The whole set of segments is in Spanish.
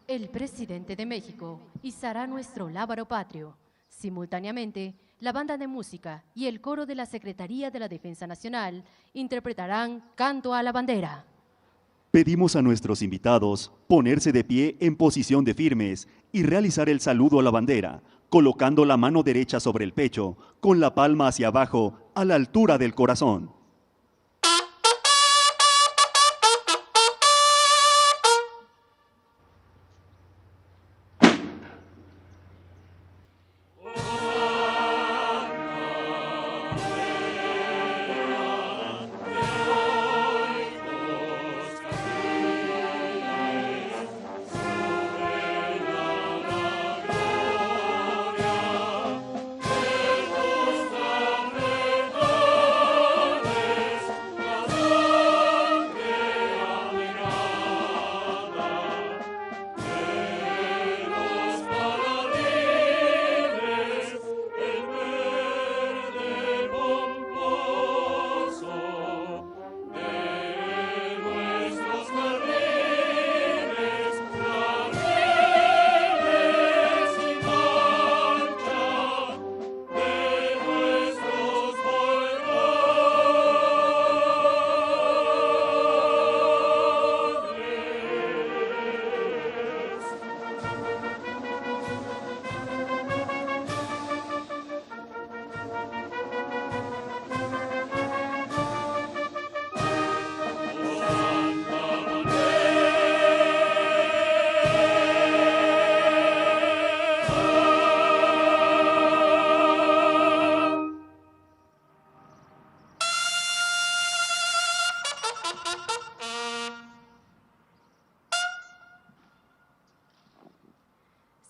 El presidente de México izará nuestro lábaro patrio. Simultáneamente, la banda de música y el coro de la Secretaría de la Defensa Nacional interpretarán Canto a la Bandera. Pedimos a nuestros invitados ponerse de pie en posición de firmes y realizar el saludo a la bandera, colocando la mano derecha sobre el pecho, con la palma hacia abajo, a la altura del corazón.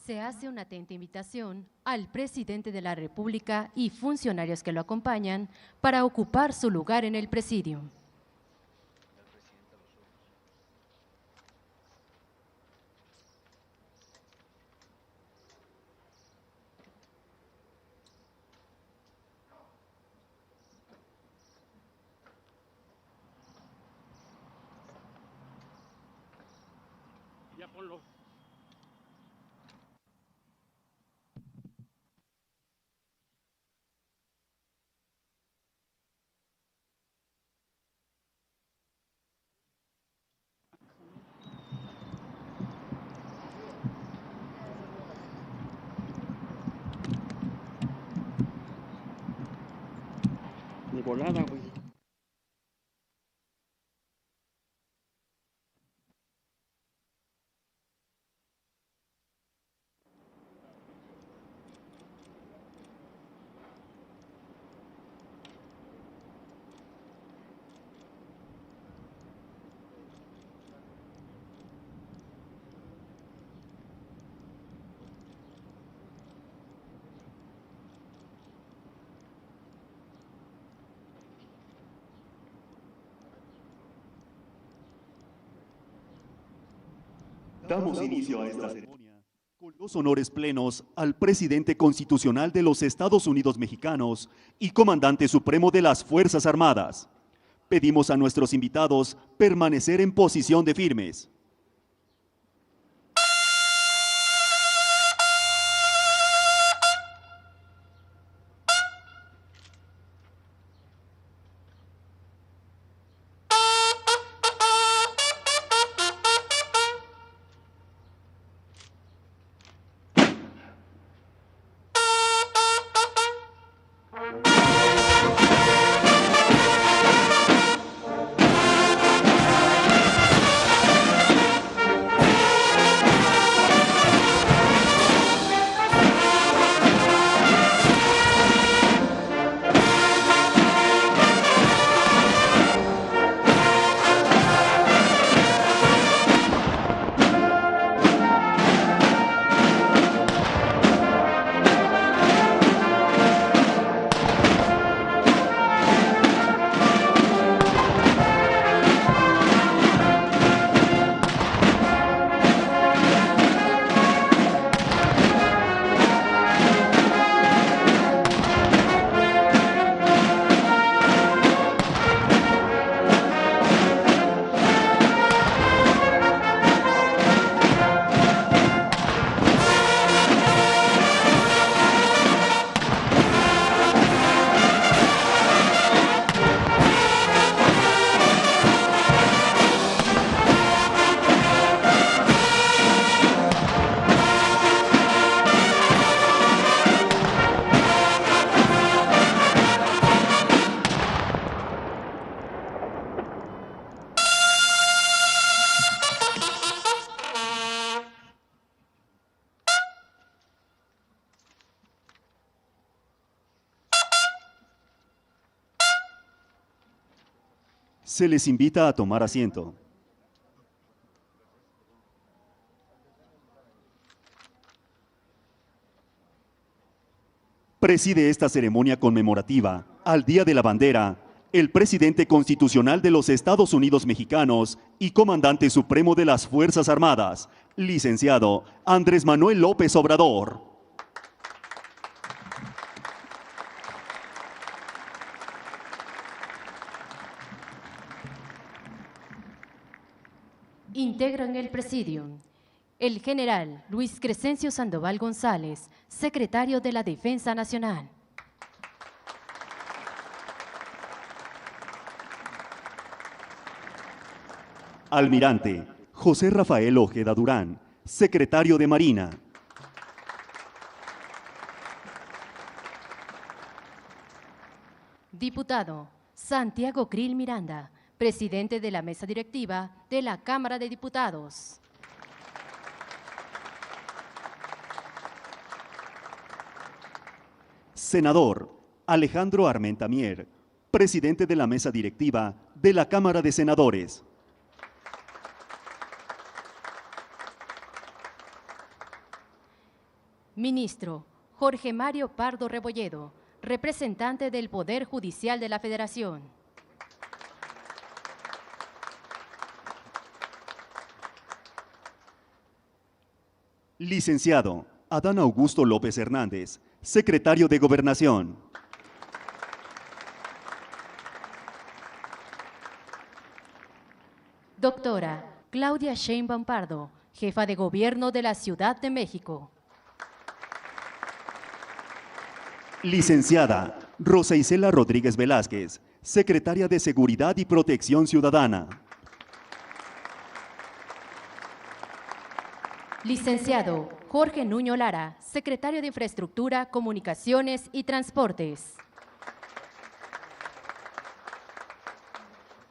Se hace una atenta invitación al presidente de la República y funcionarios que lo acompañan para ocupar su lugar en el presidio. Ya ponlo. De volada, güey. Damos inicio a esta ceremonia con los honores plenos al presidente constitucional de los Estados Unidos mexicanos y comandante supremo de las Fuerzas Armadas. Pedimos a nuestros invitados permanecer en posición de firmes. Se les invita a tomar asiento. Preside esta ceremonia conmemorativa al Día de la Bandera el presidente constitucional de los Estados Unidos mexicanos y comandante supremo de las Fuerzas Armadas, licenciado Andrés Manuel López Obrador. Integran el presidium el general Luis Crescencio Sandoval González, secretario de la Defensa Nacional. Almirante José Rafael Ojeda Durán, secretario de Marina. Diputado Santiago Krill Miranda, presidente de la mesa directiva de la Cámara de Diputados. Senador Alejandro Armenta Mier, presidente de la mesa directiva de la Cámara de Senadores. Ministro Jorge Mario Pardo Rebolledo, representante del Poder Judicial de la Federación. Licenciado Adán Augusto López Hernández, secretario de Gobernación. Doctora Claudia Sheinbaum Pardo, jefa de Gobierno de la Ciudad de México. Licenciada Rosa Isela Rodríguez Velázquez, secretaria de Seguridad y Protección Ciudadana. Licenciado Jorge Nuño Lara, secretario de Infraestructura, Comunicaciones y Transportes.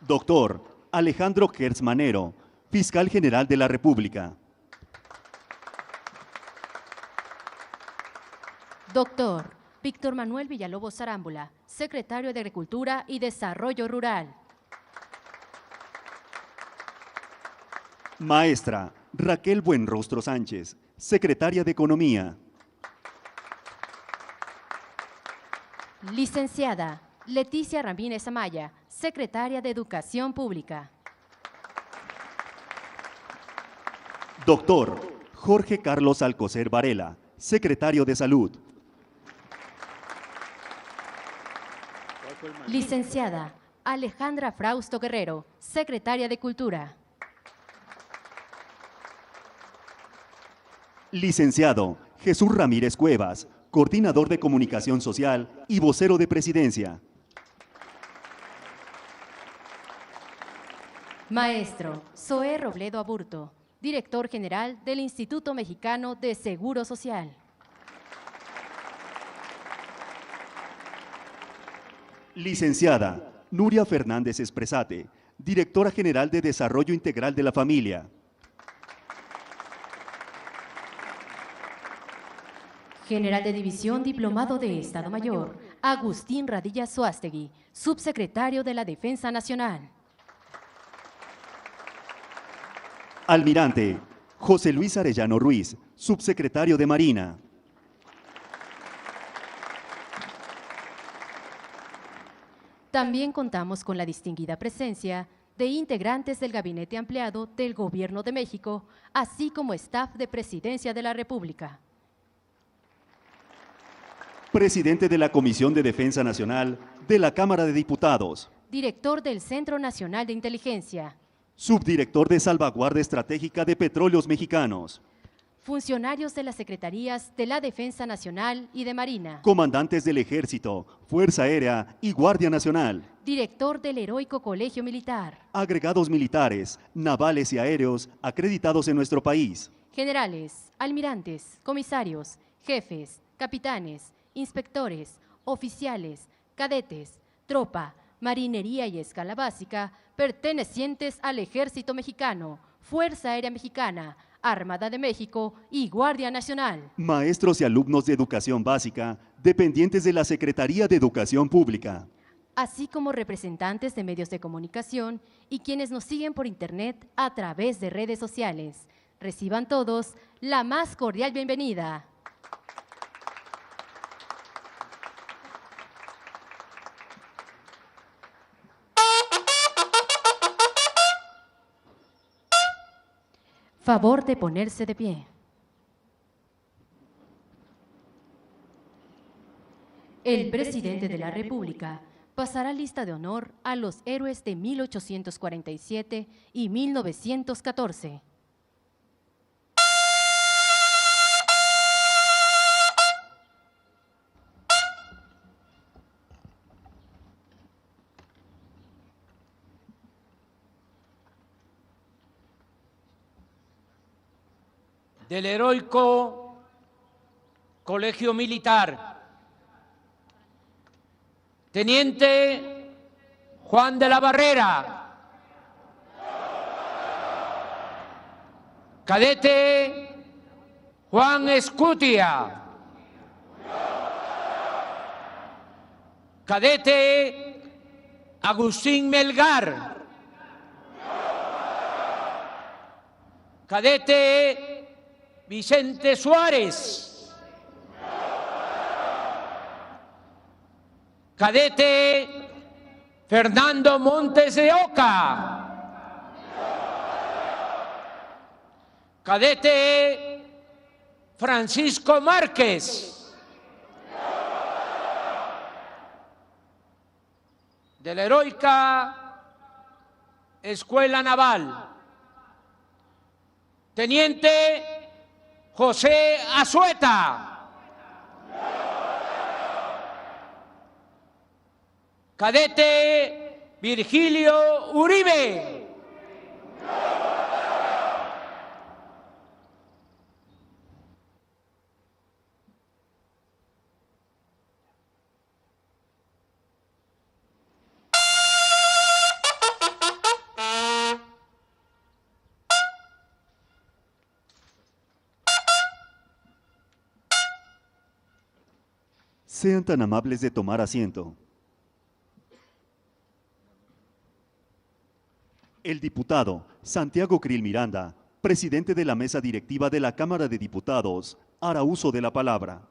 Doctor Alejandro Gertz Manero, fiscal general de la República. Doctor Víctor Manuel Villalobos Arámbula, secretario de Agricultura y Desarrollo Rural. Maestra Raquel Buenrostro Sánchez, secretaria de Economía. Licenciada Leticia Ramírez Amaya, secretaria de Educación Pública. Doctor Jorge Carlos Alcocer Varela, secretario de Salud. Licenciada Alejandra Frausto Guerrero, secretaria de Cultura. Licenciado Jesús Ramírez Cuevas, coordinador de Comunicación Social y vocero de Presidencia. Maestro Zoé Robledo Aburto, director general del Instituto Mexicano de Seguro Social. Licenciada Nuria Fernández Espresate, directora general de Desarrollo Integral de la Familia. General de División Diplomado de Estado Mayor, Agustín Radilla Suástegui, subsecretario de la Defensa Nacional. Almirante José Luis Arellano Ruiz, subsecretario de Marina. También contamos con la distinguida presencia de integrantes del Gabinete Ampliado del Gobierno de México, así como staff de Presidencia de la República. Presidente de la Comisión de Defensa Nacional de la Cámara de Diputados. Director del Centro Nacional de Inteligencia. Subdirector de Salvaguarda Estratégica de Petróleos Mexicanos. Funcionarios de las Secretarías de la Defensa Nacional y de Marina. Comandantes del Ejército, Fuerza Aérea y Guardia Nacional. Director del Heroico Colegio Militar. Agregados militares, navales y aéreos acreditados en nuestro país. Generales, almirantes, comisarios, jefes, capitanes, inspectores, oficiales, cadetes, tropa, marinería y escala básica pertenecientes al Ejército Mexicano, Fuerza Aérea Mexicana, Armada de México y Guardia Nacional. Maestros y alumnos de educación básica, dependientes de la Secretaría de Educación Pública. así como representantes de medios de comunicación y quienes nos siguen por internet a través de redes sociales. Reciban todos la más cordial bienvenida. Favor de ponerse de pie. El presidente de la República pasará lista de honor a los héroes de 1847 y 1914. Del heroico Colegio Militar, Teniente Juan de la Barrera, Cadete Juan Escutia, Cadete Agustín Melgar, Cadete Vicente Suárez, Cadete Fernando Montes de Oca, Cadete Francisco Márquez, de la heroica Escuela Naval, Teniente José Azueta, Cadete Virgilio Uribe, Sean tan amables de tomar asiento. El diputado Santiago Krill Miranda, presidente de la mesa directiva de la Cámara de Diputados, hará uso de la palabra.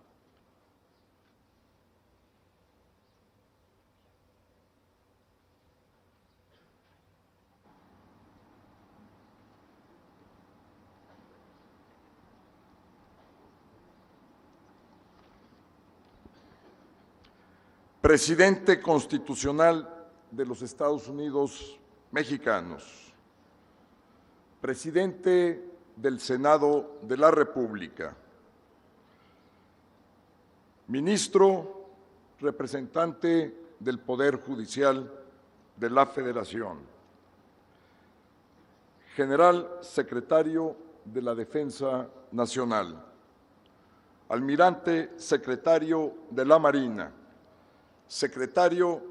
Presidente constitucional de los Estados Unidos mexicanos, Presidente del Senado de la República, Ministro representante del Poder Judicial de la Federación, General Secretario de la Defensa Nacional, Almirante Secretario de la Marina, Secretario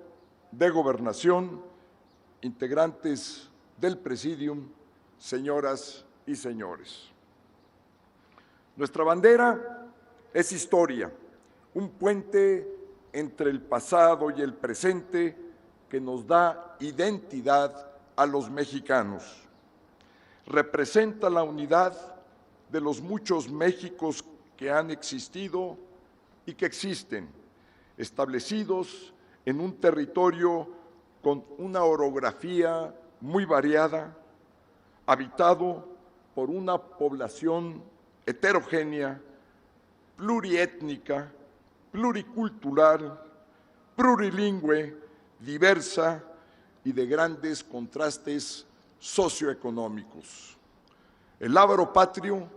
de Gobernación, integrantes del Presidium, señoras y señores. Nuestra bandera es historia, un puente entre el pasado y el presente que nos da identidad a los mexicanos. Representa la unidad de los muchos Méxicos que han existido y que existen, establecidos en un territorio con una orografía muy variada, habitado por una población heterogénea, pluriétnica, pluricultural, plurilingüe, diversa y de grandes contrastes socioeconómicos. El lábaro patrio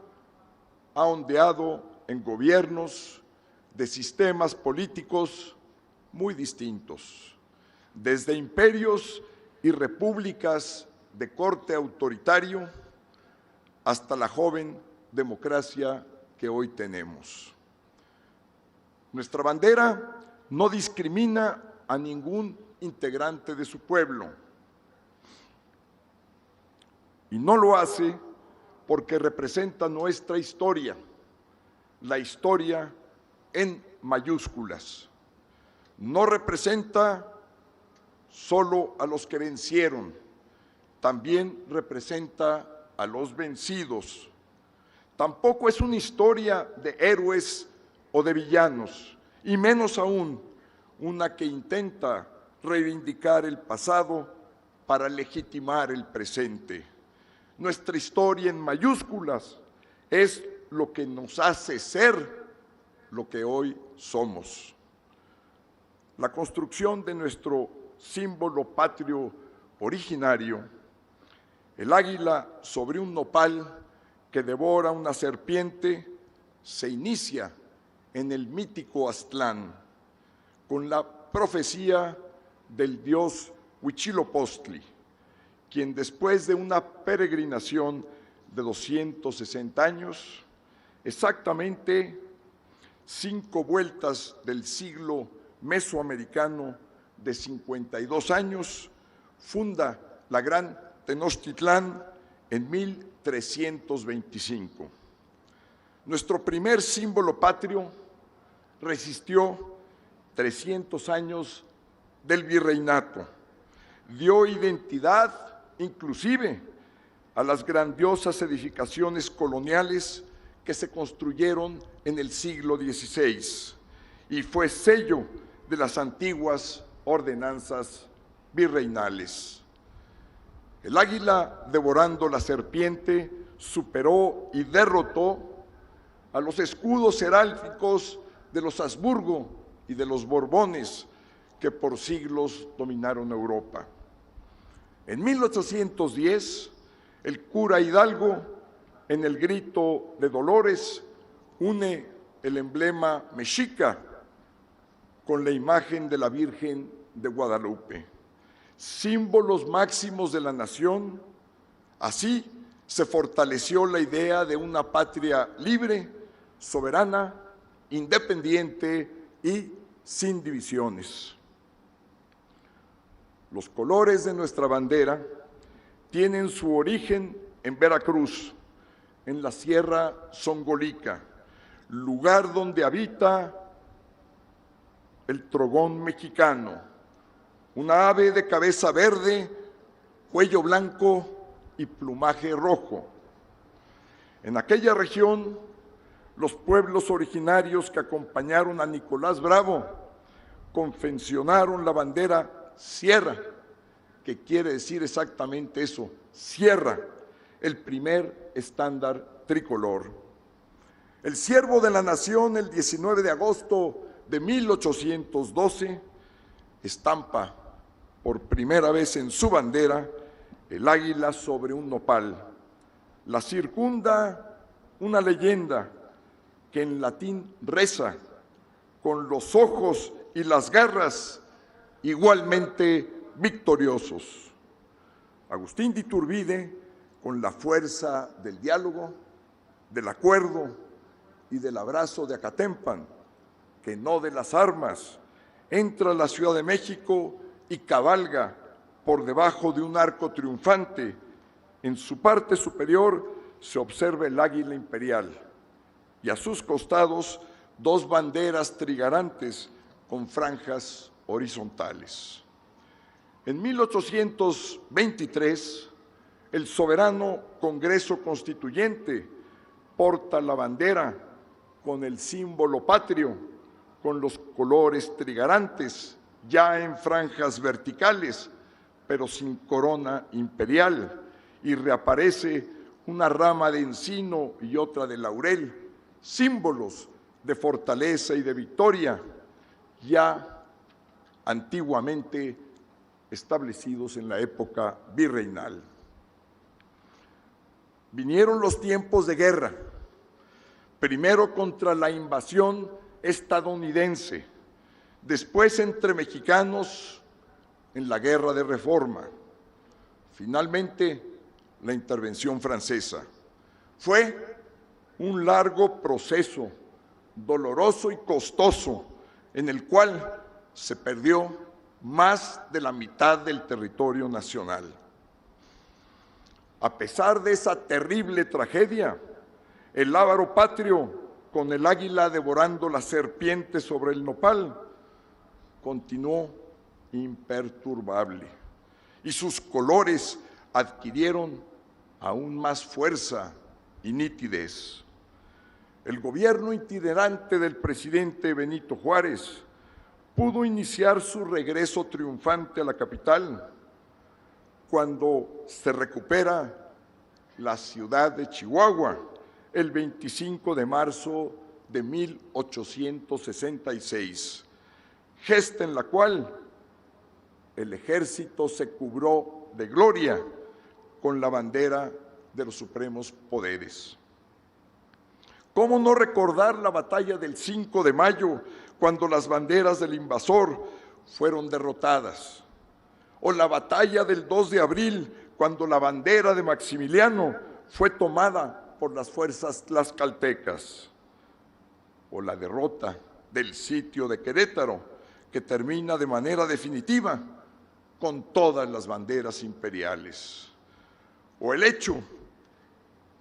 ha ondeado en gobiernos de sistemas políticos muy distintos, desde imperios y repúblicas de corte autoritario hasta la joven democracia que hoy tenemos. Nuestra bandera no discrimina a ningún integrante de su pueblo y no lo hace porque representa nuestra historia, la historia en mayúsculas. No representa solo a los que vencieron, también representa a los vencidos. Tampoco es una historia de héroes o de villanos, y menos aún una que intenta reivindicar el pasado para legitimar el presente. Nuestra historia en mayúsculas es lo que nos hace ser lo que hoy somos. La construcción de nuestro símbolo patrio originario, el águila sobre un nopal que devora una serpiente, se inicia en el mítico Aztlán, con la profecía del dios Huitzilopochtli, quien después de una peregrinación de 260 años, exactamente 5 vueltas del siglo mesoamericano de 52 años, funda la Gran Tenochtitlán en 1325. Nuestro primer símbolo patrio resistió 300 años del virreinato, dio identidad inclusive a las grandiosas edificaciones coloniales que se construyeron en el siglo XVI y fue sello de las antiguas ordenanzas virreinales. El águila devorando la serpiente superó y derrotó a los escudos heráldicos de los Habsburgo y de los Borbones que por siglos dominaron Europa. En 1810, el cura Hidalgo, en el grito de Dolores, une el emblema mexica con la imagen de la Virgen de Guadalupe, símbolos máximos de la nación. Así se fortaleció la idea de una patria libre, soberana, independiente y sin divisiones. Los colores de nuestra bandera tienen su origen en Veracruz, en la Sierra Songolica, lugar donde habita el trogón mexicano, una ave de cabeza verde, cuello blanco y plumaje rojo. En aquella región, los pueblos originarios que acompañaron a Nicolás Bravo confeccionaron la bandera sierra, que quiere decir exactamente eso, sierra, el primer estándar tricolor. El siervo de la nación, el 19 de agosto de 1812, estampa por primera vez en su bandera el águila sobre un nopal. La circunda una leyenda que en latín reza: con los ojos y las garras igualmente victoriosos. Agustín de Iturbide, con la fuerza del diálogo, del acuerdo y del abrazo de Acatempan, que no de las armas, entra a la Ciudad de México y cabalga por debajo de un arco triunfante. En su parte superior se observa el águila imperial y a sus costados 2 banderas trigarantes con franjas horizontales. En 1823, el soberano Congreso Constituyente porta la bandera con el símbolo patrio, con los colores trigarantes, ya en franjas verticales, pero sin corona imperial, y reaparece una rama de encino y otra de laurel, símbolos de fortaleza y de victoria, ya antiguamente establecidos en la época virreinal. Vinieron los tiempos de guerra, primero contra la invasión estadounidense, después entre mexicanos en la Guerra de Reforma, finalmente la intervención francesa. Fue un largo proceso, doloroso y costoso, en el cual se perdió más de la mitad del territorio nacional. A pesar de esa terrible tragedia, el lábaro patrio, con el águila devorando la serpiente sobre el nopal, continuó imperturbable, y sus colores adquirieron aún más fuerza y nitidez. El gobierno itinerante del presidente Benito Juárez pudo iniciar su regreso triunfante a la capital cuando se recupera la ciudad de Chihuahua el 25 de marzo de 1866, gesta en la cual el ejército se cubrió de gloria con la bandera de los supremos poderes. ¿Cómo no recordar la batalla del 5 de mayo, cuando las banderas del invasor fueron derrotadas? O la batalla del 2 de abril, cuando la bandera de Maximiliano fue tomada por las fuerzas tlaxcaltecas. O la derrota del sitio de Querétaro, que termina de manera definitiva con todas las banderas imperiales. O el hecho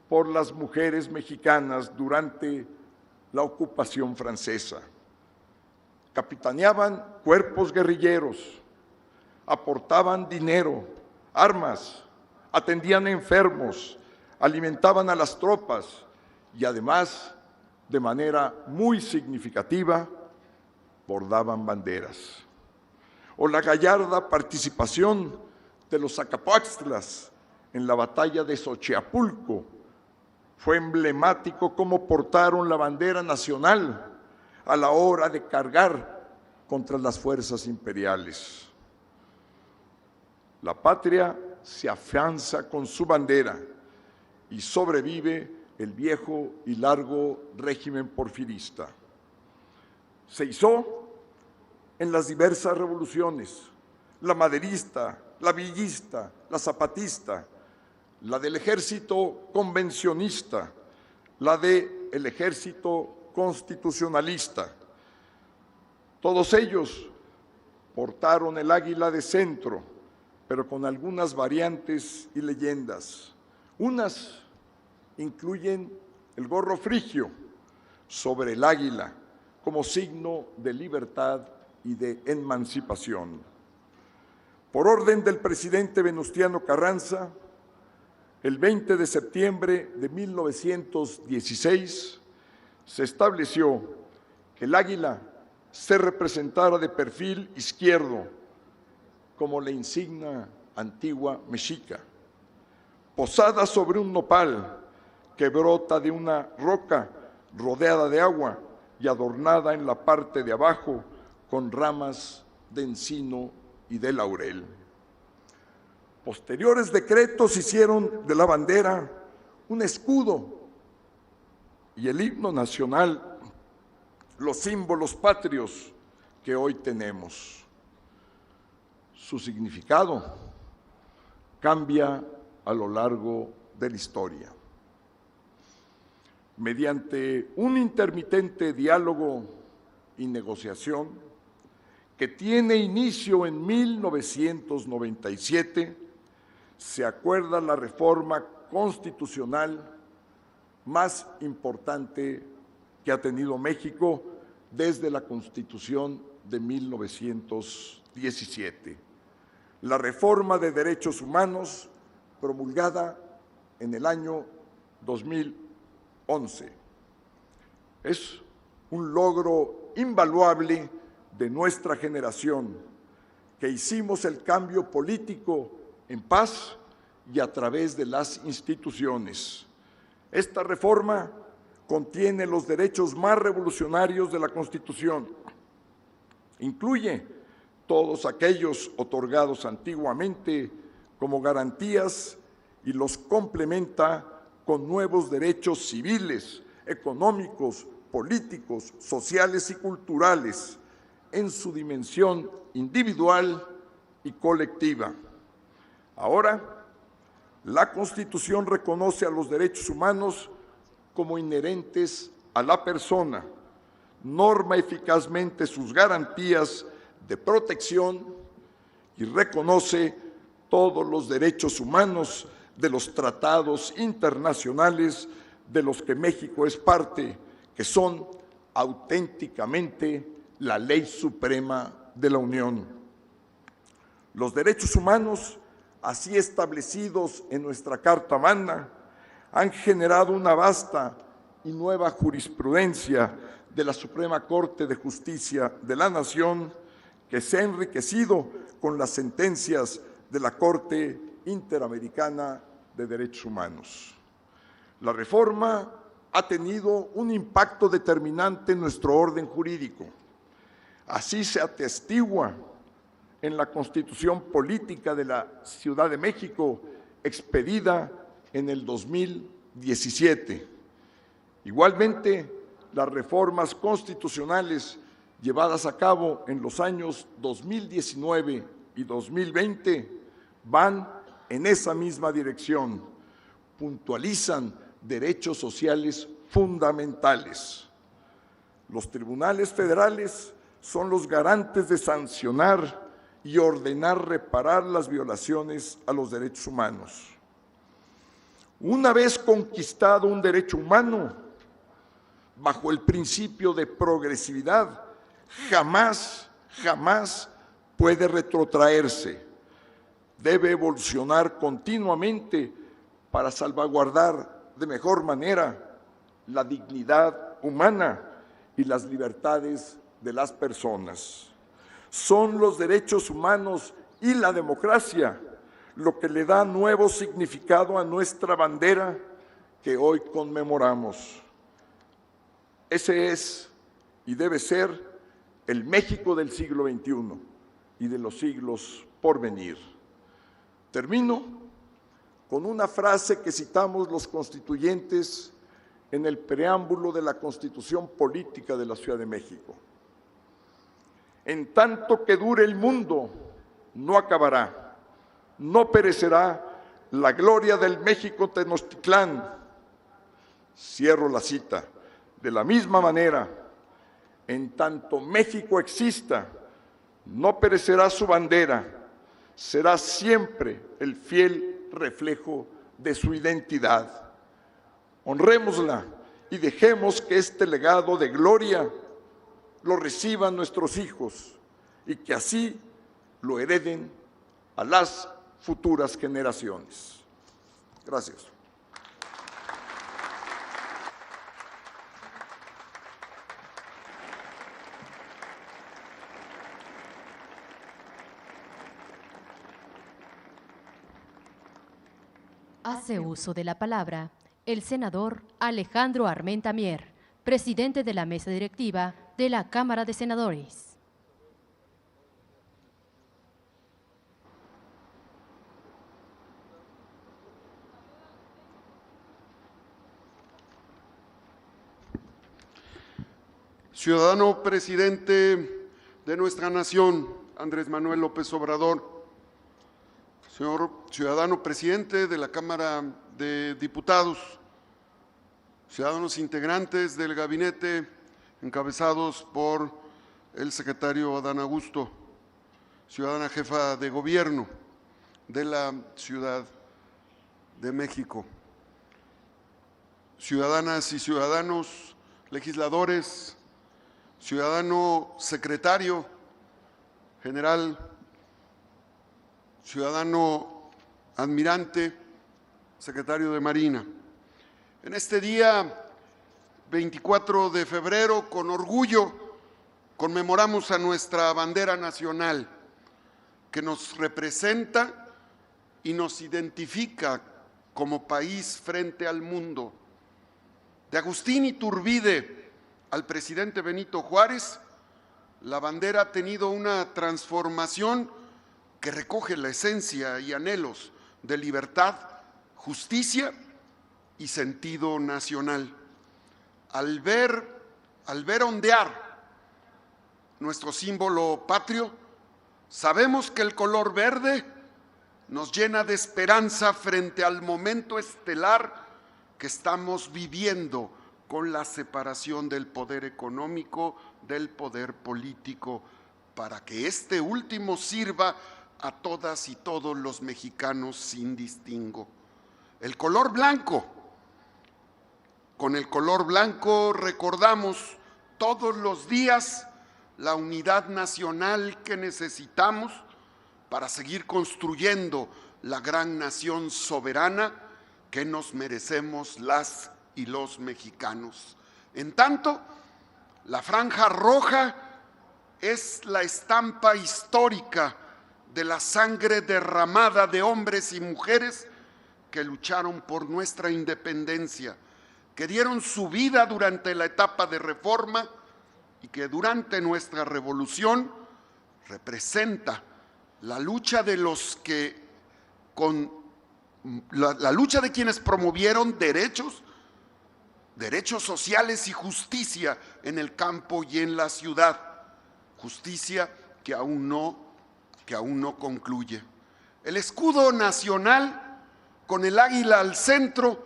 por las mujeres mexicanas durante la ocupación francesa. Capitaneaban cuerpos guerrilleros, aportaban dinero, armas, atendían enfermos, alimentaban a las tropas y además, de manera muy significativa, bordaban banderas. O la gallarda participación de los Zacapoaxtlas en la batalla de Xochiapulco. Fue emblemático cómo portaron la bandera nacional a la hora de cargar contra las fuerzas imperiales. La patria se afianza con su bandera y sobrevive el viejo y largo régimen porfirista. Se hizo en las diversas revoluciones, la maderista, la villista, la zapatista, la del ejército convencionista, la del ejército constitucionalista. Todos ellos portaron el águila de centro, pero con algunas variantes y leyendas. Unas incluyen el gorro frigio sobre el águila como signo de libertad y de emancipación. Por orden del presidente Venustiano Carranza, el 20 de septiembre de 1916 se estableció que el águila se representara de perfil izquierdo, como la insignia antigua mexica, posada sobre un nopal que brota de una roca rodeada de agua y adornada en la parte de abajo con ramas de encino y de laurel. Posteriores decretos hicieron de la bandera un escudo y el himno nacional, los símbolos patrios que hoy tenemos. Su significado cambia a lo largo de la historia. Mediante un intermitente diálogo y negociación que tiene inicio en 1997, se acuerda la reforma constitucional más importante que ha tenido México desde la Constitución de 1917, la reforma de derechos humanos promulgada en el año 2011. Es un logro invaluable de nuestra generación, que hicimos el cambio político en paz y a través de las instituciones. Esta reforma contiene los derechos más revolucionarios de la Constitución. Incluye todos aquellos otorgados antiguamente como garantías y los complementa con nuevos derechos civiles, económicos, políticos, sociales y culturales en su dimensión individual y colectiva. Ahora, la Constitución reconoce a los derechos humanos como inherentes a la persona, norma eficazmente sus garantías de protección y reconoce todos los derechos humanos de los tratados internacionales de los que México es parte, que son auténticamente la ley suprema de la Unión. Los derechos humanos, así establecidos en nuestra Carta Magna, han generado una vasta y nueva jurisprudencia de la Suprema Corte de Justicia de la Nación, que se ha enriquecido con las sentencias de la Corte Interamericana de Derechos Humanos. La reforma ha tenido un impacto determinante en nuestro orden jurídico. Así se atestigua en la Constitución Política de la Ciudad de México, expedida en el 2017. Igualmente, las reformas constitucionales llevadas a cabo en los años 2019 y 2020 van en esa misma dirección, puntualizan derechos sociales fundamentales. Los tribunales federales son los garantes de sancionar y ordenar reparar las violaciones a los derechos humanos. Una vez conquistado un derecho humano, bajo el principio de progresividad, jamás puede retrotraerse. Debe evolucionar continuamente para salvaguardar de mejor manera la dignidad humana y las libertades de las personas. Son los derechos humanos y la democracia lo que le da nuevo significado a nuestra bandera que hoy conmemoramos. Ese es y debe ser el México del siglo XXI y de los siglos por venir. Termino con una frase que citamos los constituyentes en el preámbulo de la Constitución Política de la Ciudad de México. En tanto que dure el mundo, no acabará, no perecerá la gloria del México Tenochtitlán. Cierro la cita. De la misma manera, en tanto México exista, no perecerá su bandera, será siempre el fiel reflejo de su identidad. Honrémosla y dejemos que este legado de gloria lo reciban nuestros hijos y que así lo hereden a las futuras generaciones. Gracias. Hace uso de la palabra el senador Alejandro Armenta Mier, presidente de la mesa directiva de la Cámara de Senadores. Ciudadano presidente de nuestra nación, Andrés Manuel López Obrador, señor ciudadano presidente de la Cámara de Diputados, ciudadanos integrantes del gabinete encabezados por el secretario Adán Augusto, ciudadana jefa de gobierno de la Ciudad de México, ciudadanas y ciudadanos, legisladores, ciudadano secretario general, ciudadano admirante, secretario de Marina. En este día 24 de febrero, con orgullo, conmemoramos a nuestra bandera nacional, que nos representa y nos identifica como país frente al mundo. De Agustín Iturbide al presidente Benito Juárez, la bandera ha tenido una transformación que recoge la esencia y anhelos de libertad, justicia y sentido nacional. Al ver ondear nuestro símbolo patrio, sabemos que el color verde nos llena de esperanza frente al momento estelar que estamos viviendo con la separación del poder económico del poder político, para que este último sirva a todas y todos los mexicanos sin distingo. El color blanco. Con el color blanco recordamos todos los días la unidad nacional que necesitamos para seguir construyendo la gran nación soberana que nos merecemos las y los mexicanos. En tanto, la franja roja es la estampa histórica de la sangre derramada de hombres y mujeres que lucharon por nuestra independencia, que dieron su vida durante la etapa de reforma y que durante nuestra revolución representa la lucha de los que la lucha de quienes promovieron derechos sociales y justicia en el campo y en la ciudad, justicia que aún no concluye. El escudo nacional con el águila al centro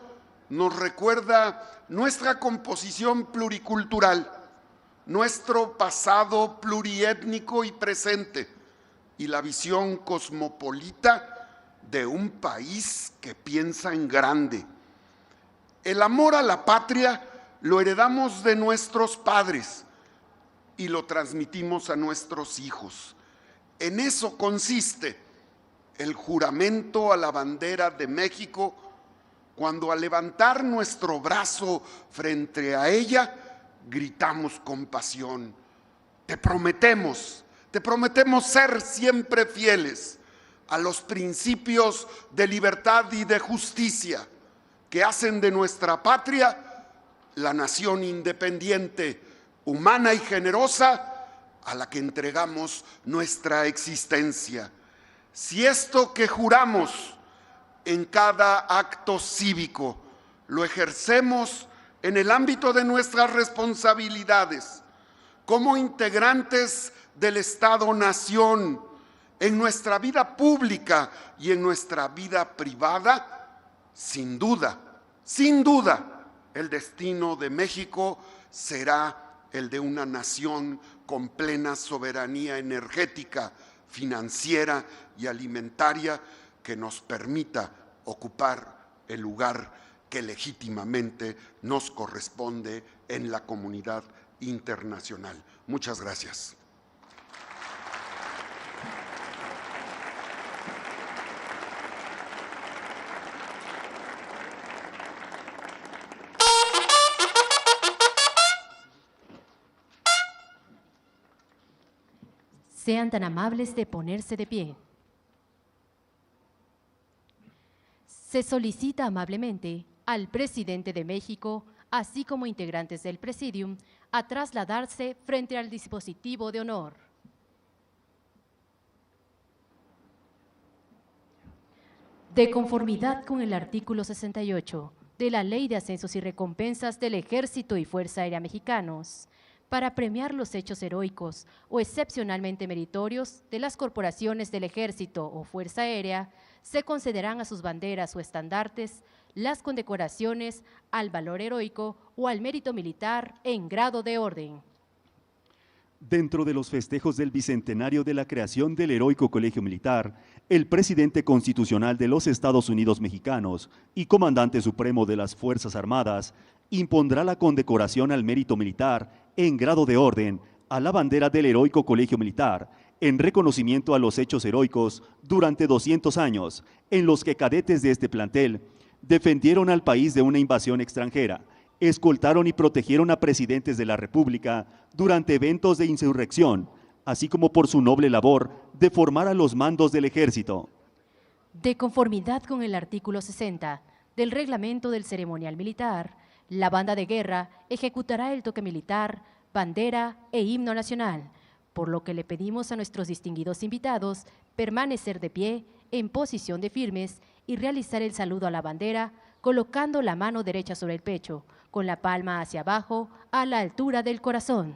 nos recuerda nuestra composición pluricultural, nuestro pasado pluriétnico y presente, y la visión cosmopolita de un país que piensa en grande. El amor a la patria lo heredamos de nuestros padres y lo transmitimos a nuestros hijos. En eso consiste el juramento a la bandera de México, cuando al levantar nuestro brazo frente a ella, gritamos con pasión: te prometemos ser siempre fieles a los principios de libertad y de justicia que hacen de nuestra patria la nación independiente, humana y generosa a la que entregamos nuestra existencia. Si esto que juramos en cada acto cívico lo ejercemos en el ámbito de nuestras responsabilidades como integrantes del Estado-Nación, en nuestra vida pública y en nuestra vida privada, sin duda, el destino de México será el de una nación con plena soberanía energética, financiera y alimentaria que nos permita ocupar el lugar que legítimamente nos corresponde en la comunidad internacional. Muchas gracias. Sean tan amables de ponerse de pie. Se solicita amablemente al presidente de México, así como integrantes del Presidium, a trasladarse frente al dispositivo de honor. De conformidad con el artículo 68 de la Ley de Ascensos y Recompensas del Ejército y Fuerza Aérea Mexicanos, para premiar los hechos heroicos o excepcionalmente meritorios de las corporaciones del Ejército o Fuerza Aérea, se concederán a sus banderas o estandartes las condecoraciones al valor heroico o al mérito militar en grado de orden. Dentro de los festejos del bicentenario de la creación del Heroico Colegio Militar, el presidente constitucional de los Estados Unidos Mexicanos y comandante supremo de las Fuerzas Armadas impondrá la condecoración al mérito militar en grado de orden a la bandera del Heroico Colegio Militar, en reconocimiento a los hechos heroicos durante 200 años, en los que cadetes de este plantel defendieron al país de una invasión extranjera, escoltaron y protegieron a presidentes de la República durante eventos de insurrección, así como por su noble labor de formar a los mandos del Ejército. De conformidad con el artículo 60 del Reglamento del Ceremonial Militar, la banda de guerra ejecutará el toque militar, bandera e himno nacional, por lo que le pedimos a nuestros distinguidos invitados permanecer de pie en posición de firmes y realizar el saludo a la bandera colocando la mano derecha sobre el pecho, con la palma hacia abajo a la altura del corazón.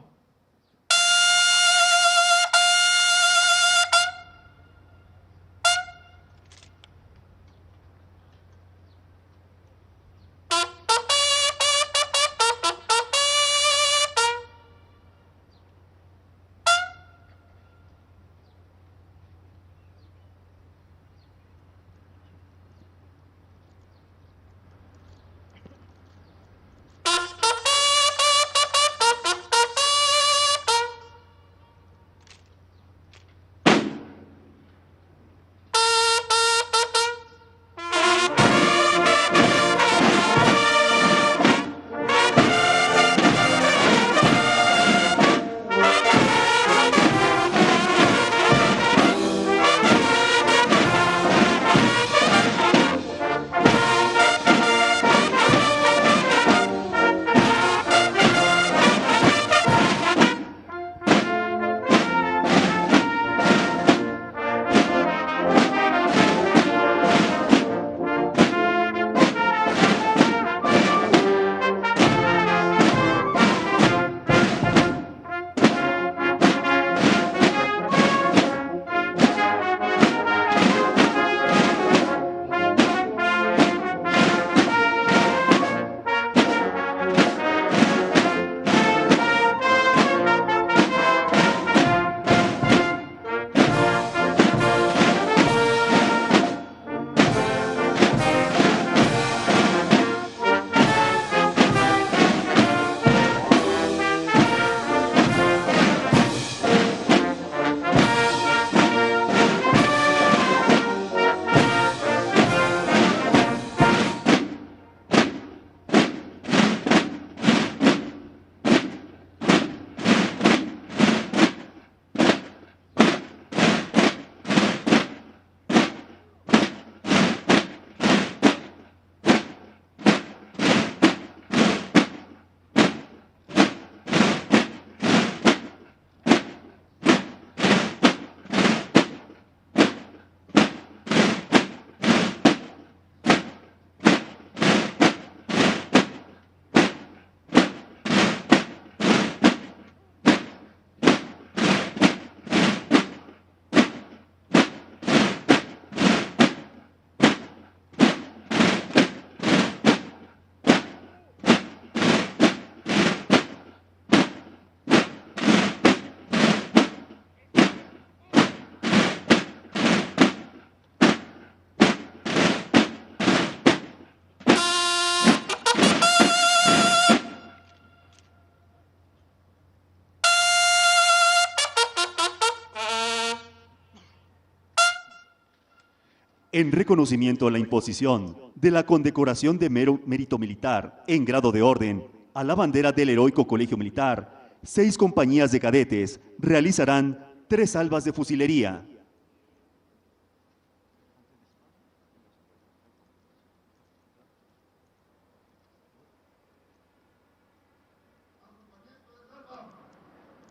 En reconocimiento a la imposición de la condecoración de mérito militar en grado de orden a la bandera del Heroico Colegio Militar, 6 compañías de cadetes realizarán 3 salvas de fusilería.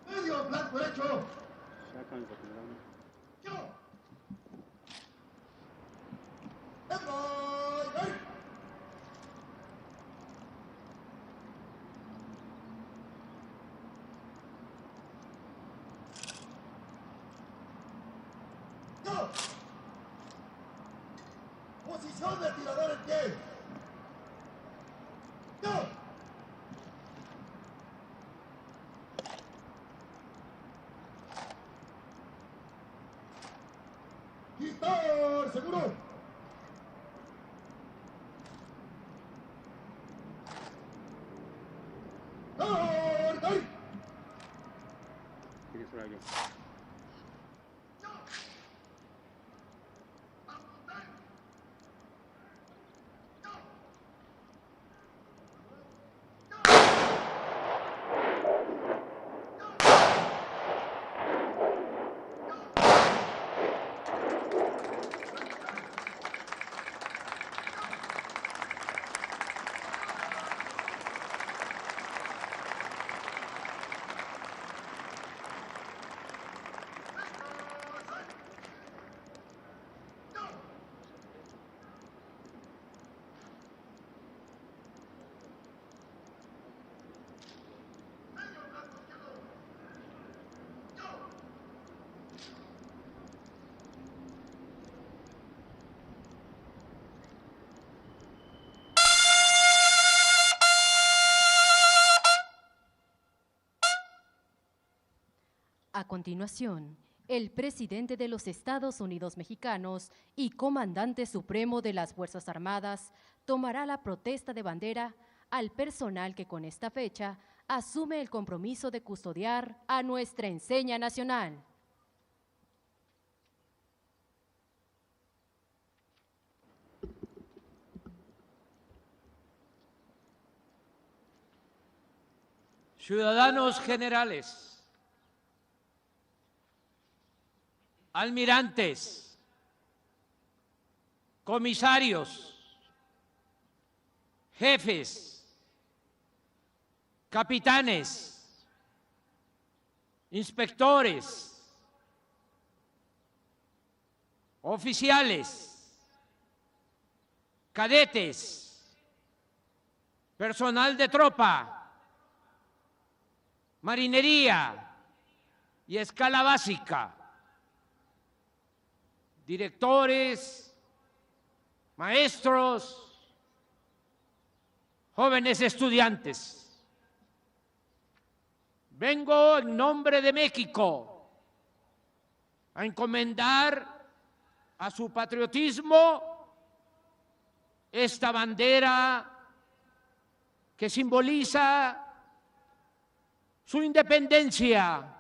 Medio blanco derecho. Sacan el capitán. Posición de tirador en pie. ¡No! ¡Quitar! ¡Seguro! ¡Car! ¡Car! Tiene que ser alguien. A continuación, el presidente de los Estados Unidos Mexicanos y comandante supremo de las Fuerzas Armadas tomará la protesta de bandera al personal que con esta fecha asume el compromiso de custodiar a nuestra enseña nacional. Ciudadanos generales, almirantes, comisarios, jefes, capitanes, inspectores, oficiales, cadetes, personal de tropa, marinería y escala básica, directores, maestros, jóvenes estudiantes. Vengo en nombre de México a encomendar a su patriotismo esta bandera que simboliza su independencia,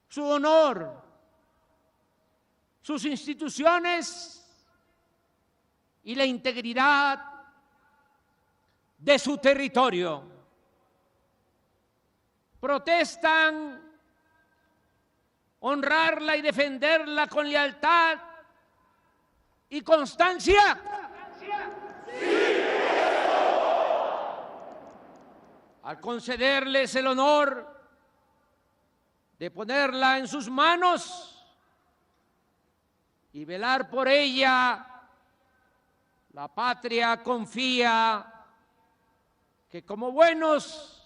su honor, sus instituciones y la integridad de su territorio. Protestan honrarla y defenderla con lealtad y constancia. Al concederles el honor de ponerla en sus manos y velar por ella, la patria confía que como buenos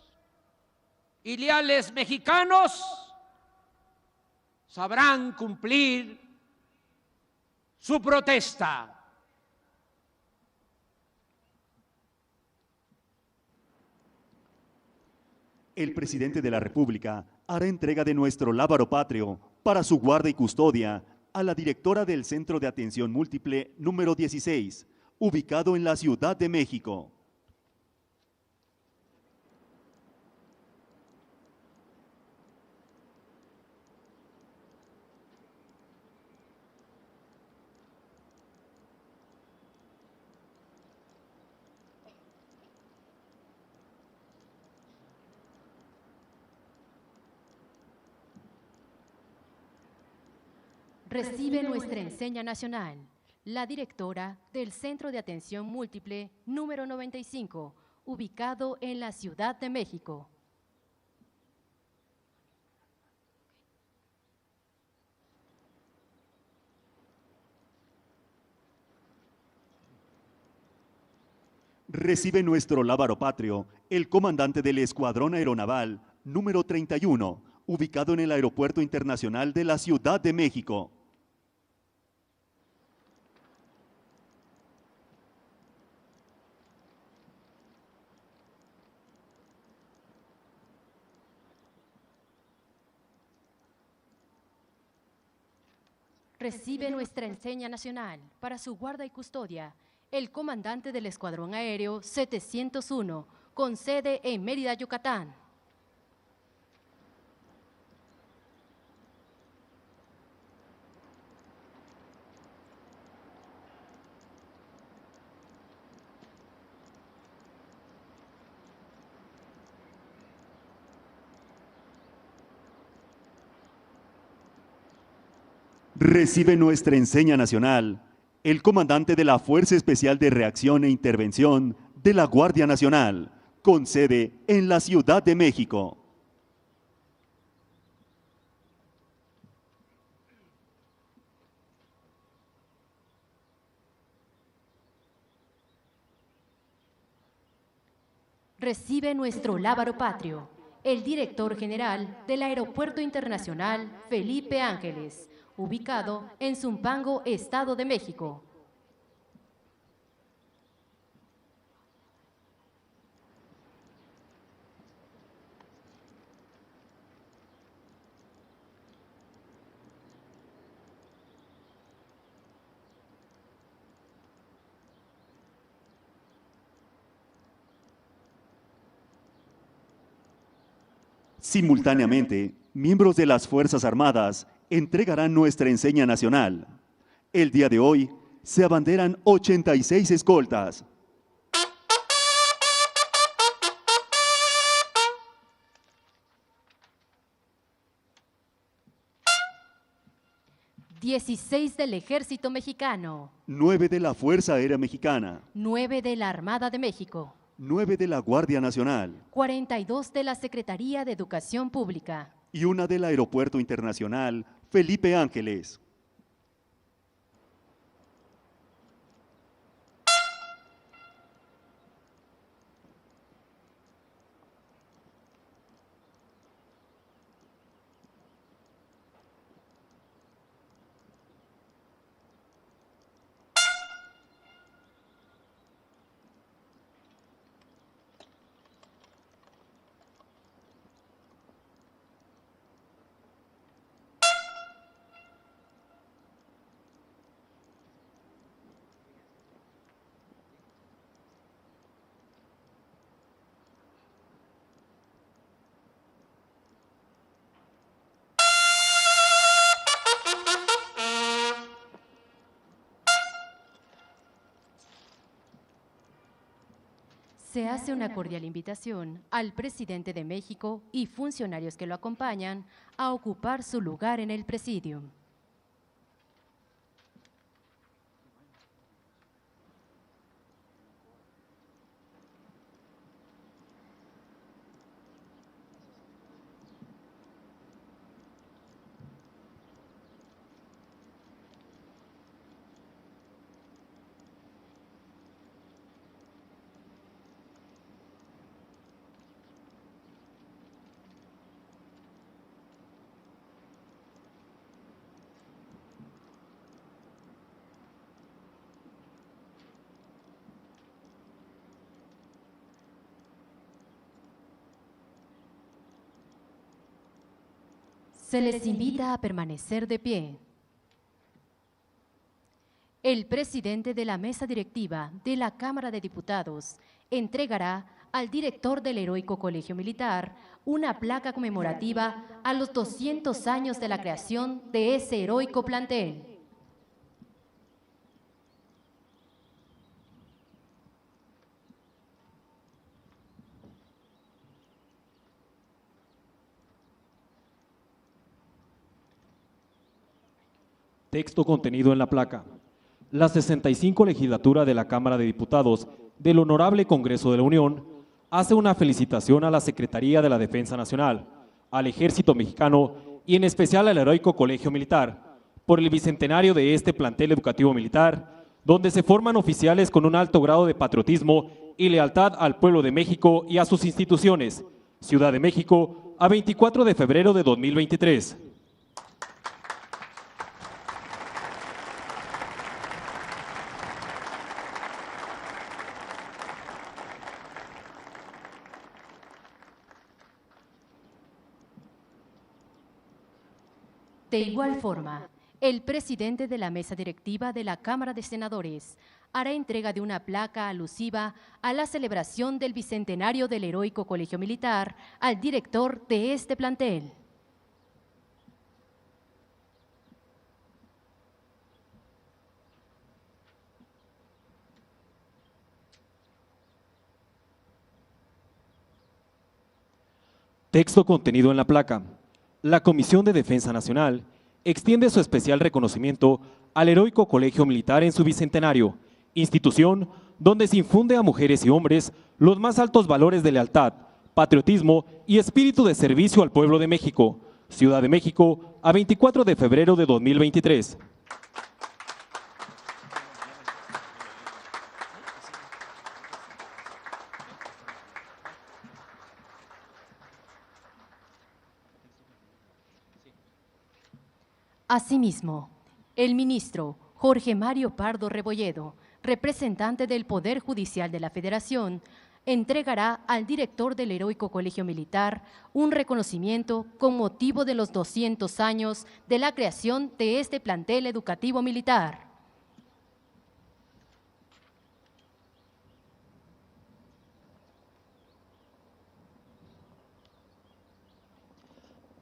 y leales mexicanos sabrán cumplir su protesta. El presidente de la República hará entrega de nuestro lábaro patrio para su guarda y custodia a la directora del Centro de Atención Múltiple número 16, ubicado en la Ciudad de México. Recibe nuestra enseña nacional la directora del Centro de Atención Múltiple número 95, ubicado en la Ciudad de México. Recibe nuestro lábaro patrio el comandante del Escuadrón Aeronaval número 31, ubicado en el Aeropuerto Internacional de la Ciudad de México. Recibe nuestra enseña nacional para su guarda y custodia el comandante del Escuadrón Aéreo 701, con sede en Mérida, Yucatán. Recibe nuestra enseña nacional el comandante de la Fuerza Especial de Reacción e Intervención de la Guardia Nacional, con sede en la Ciudad de México. Recibe nuestro lábaro patrio el director general del Aeropuerto Internacional Felipe Ángeles, ubicado en Zumpango, Estado de México. Simultáneamente, miembros de las Fuerzas Armadas entregarán nuestra enseña nacional. El día de hoy se abanderan 86 escoltas. ...16 del Ejército Mexicano, 9 de la Fuerza Aérea Mexicana, 9 de la Armada de México, 9 de la Guardia Nacional 42 de la Secretaría de Educación Pública y 1 del Aeropuerto Internacional Felipe Ángeles. Se hace una cordial invitación al presidente de México y funcionarios que lo acompañan a ocupar su lugar en el presidium. Se les invita a permanecer de pie. El presidente de la mesa directiva de la Cámara de Diputados entregará al director del Heroico Colegio Militar una placa conmemorativa a los 200 años de la creación de ese heroico plantel. Texto contenido en la placa. La 65 legislatura de la Cámara de Diputados del Honorable Congreso de la Unión hace una felicitación a la Secretaría de la Defensa Nacional, al Ejército Mexicano y en especial al Heroico Colegio Militar, por el bicentenario de este plantel educativo militar, donde se forman oficiales con un alto grado de patriotismo y lealtad al pueblo de México y a sus instituciones. Ciudad de México, a 24 de febrero de 2023. De igual forma, el presidente de la mesa directiva de la Cámara de Senadores hará entrega de una placa alusiva a la celebración del bicentenario del Heroico Colegio Militar al director de este plantel. Texto contenido en la placa. La Comisión de Defensa Nacional extiende su especial reconocimiento al Heroico Colegio Militar en su bicentenario, institución donde se infunde a mujeres y hombres los más altos valores de lealtad, patriotismo y espíritu de servicio al pueblo de México. Ciudad de México, a 24 de febrero de 2023. Asimismo, el ministro Jorge Mario Pardo Rebolledo, representante del Poder Judicial de la Federación, entregará al director del Heroico Colegio Militar un reconocimiento con motivo de los 200 años de la creación de este plantel educativo militar.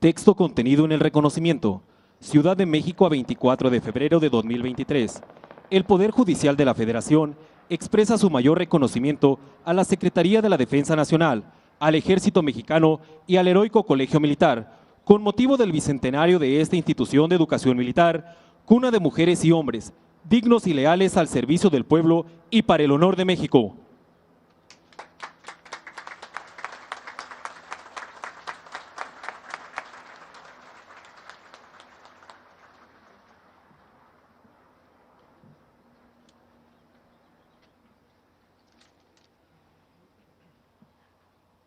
Texto contenido en el reconocimiento. Ciudad de México, a 24 de febrero de 2023. El Poder Judicial de la Federación expresa su mayor reconocimiento a la Secretaría de la Defensa Nacional, al Ejército Mexicano y al Heroico Colegio Militar, con motivo del bicentenario de esta institución de educación militar, cuna de mujeres y hombres, dignos y leales al servicio del pueblo y para el honor de México.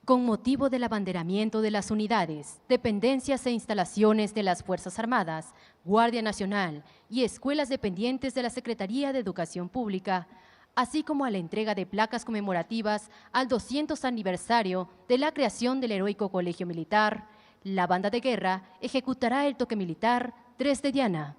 Con motivo del abanderamiento de las unidades, dependencias e instalaciones de las Fuerzas Armadas, Guardia Nacional y escuelas dependientes de la Secretaría de Educación Pública, así como a la entrega de placas conmemorativas al 200 aniversario de la creación del Heroico Colegio Militar, la banda de guerra ejecutará el toque militar 3 de Diana.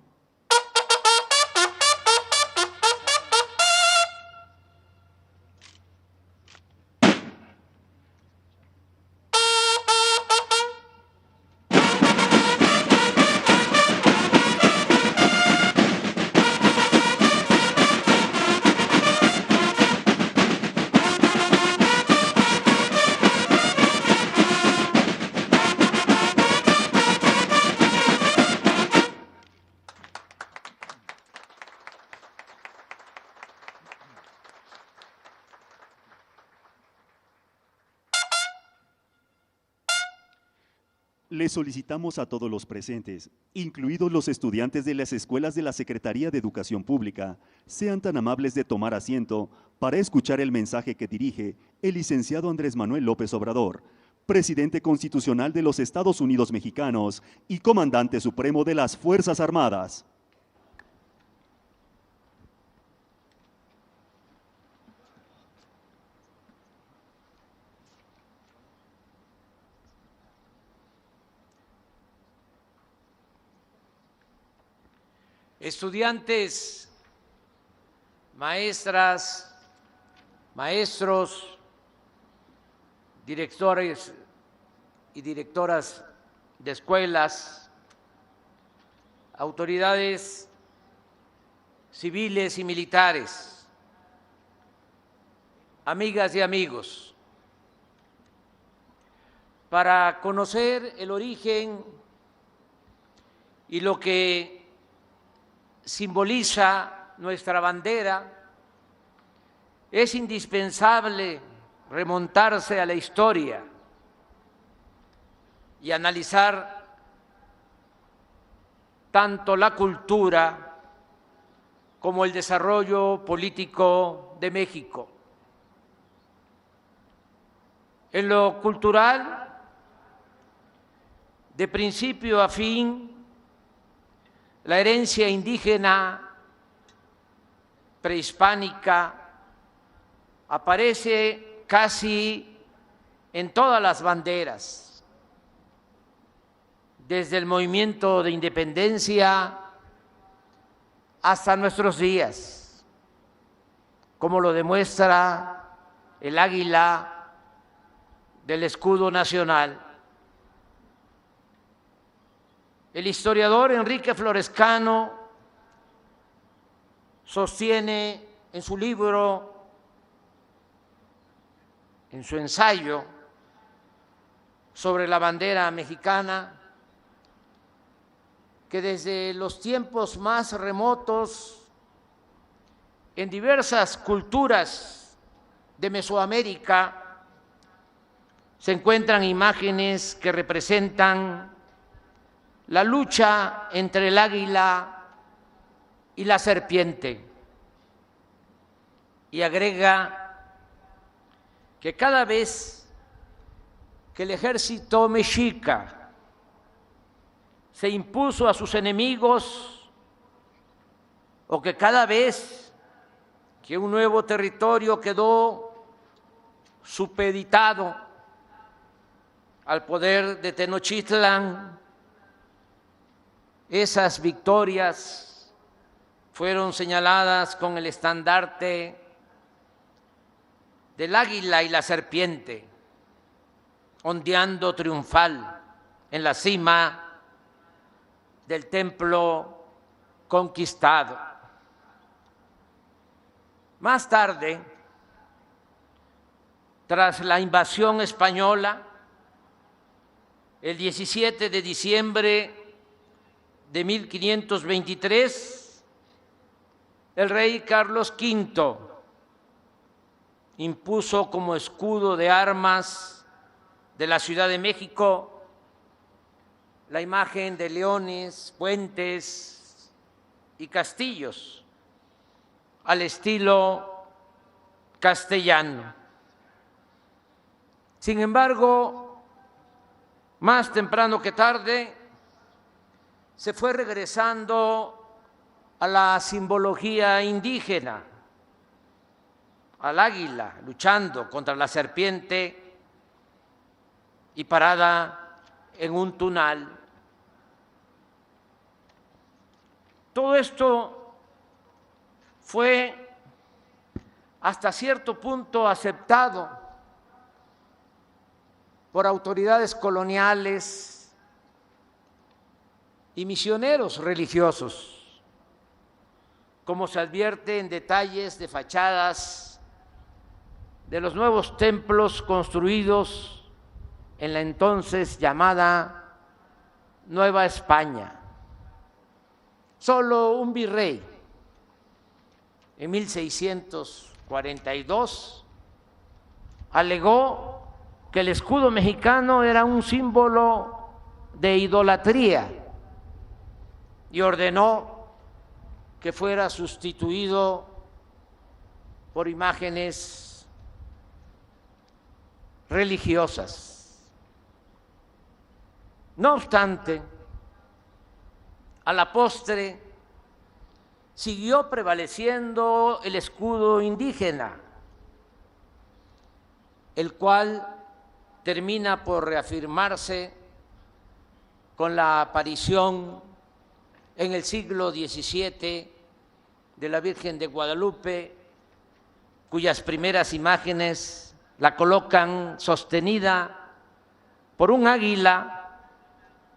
Le solicitamos a todos los presentes, incluidos los estudiantes de las escuelas de la Secretaría de Educación Pública, sean tan amables de tomar asiento para escuchar el mensaje que dirige el licenciado Andrés Manuel López Obrador, presidente constitucional de los Estados Unidos Mexicanos y comandante supremo de las Fuerzas Armadas. Estudiantes, maestras, maestros, directores y directoras de escuelas, autoridades civiles y militares, amigas y amigos, para conocer el origen y lo que simboliza nuestra bandera, es indispensable remontarse a la historia y analizar tanto la cultura como el desarrollo político de México. En lo cultural, de principio a fin, la herencia indígena prehispánica aparece casi en todas las banderas, desde el movimiento de independencia hasta nuestros días, como lo demuestra el águila del escudo nacional. El historiador Enrique Florescano sostiene en su libro, en su ensayo sobre la bandera mexicana, que desde los tiempos más remotos, en diversas culturas de Mesoamérica, se encuentran imágenes que representan la lucha entre el águila y la serpiente. Y agrega que cada vez que el ejército mexica se impuso a sus enemigos, o que cada vez que un nuevo territorio quedó supeditado al poder de Tenochtitlan, esas victorias fueron señaladas con el estandarte del águila y la serpiente, ondeando triunfal en la cima del templo conquistado. Más tarde, tras la invasión española, el 17 de diciembre de 1523, el rey Carlos V impuso como escudo de armas de la Ciudad de México la imagen de leones, puentes y castillos al estilo castellano. Sin embargo, más temprano que tarde, se fue regresando a la simbología indígena, al águila luchando contra la serpiente y parada en un tunal. Todo esto fue hasta cierto punto aceptado por autoridades coloniales y misioneros religiosos, como se advierte en detalles de fachadas de los nuevos templos construidos en la entonces llamada Nueva España. Solo un virrey, en 1642, alegó que el escudo mexicano era un símbolo de idolatría y ordenó que fuera sustituido por imágenes religiosas. No obstante, a la postre siguió prevaleciendo el escudo indígena, el cual termina por reafirmarse con la aparición en el siglo XVII de la Virgen de Guadalupe, cuyas primeras imágenes la colocan sostenida por un águila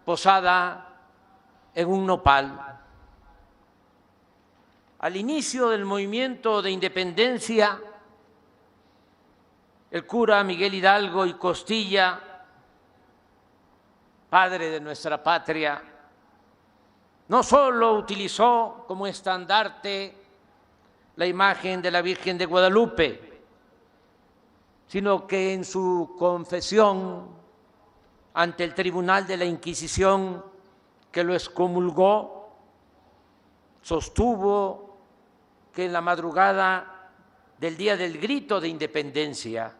posada en un nopal. Al inicio del movimiento de independencia, el cura Miguel Hidalgo y Costilla, padre de nuestra patria, no solo utilizó como estandarte la imagen de la Virgen de Guadalupe, sino que en su confesión ante el Tribunal de la Inquisición que lo excomulgó, sostuvo que en la madrugada del día del grito de independencia,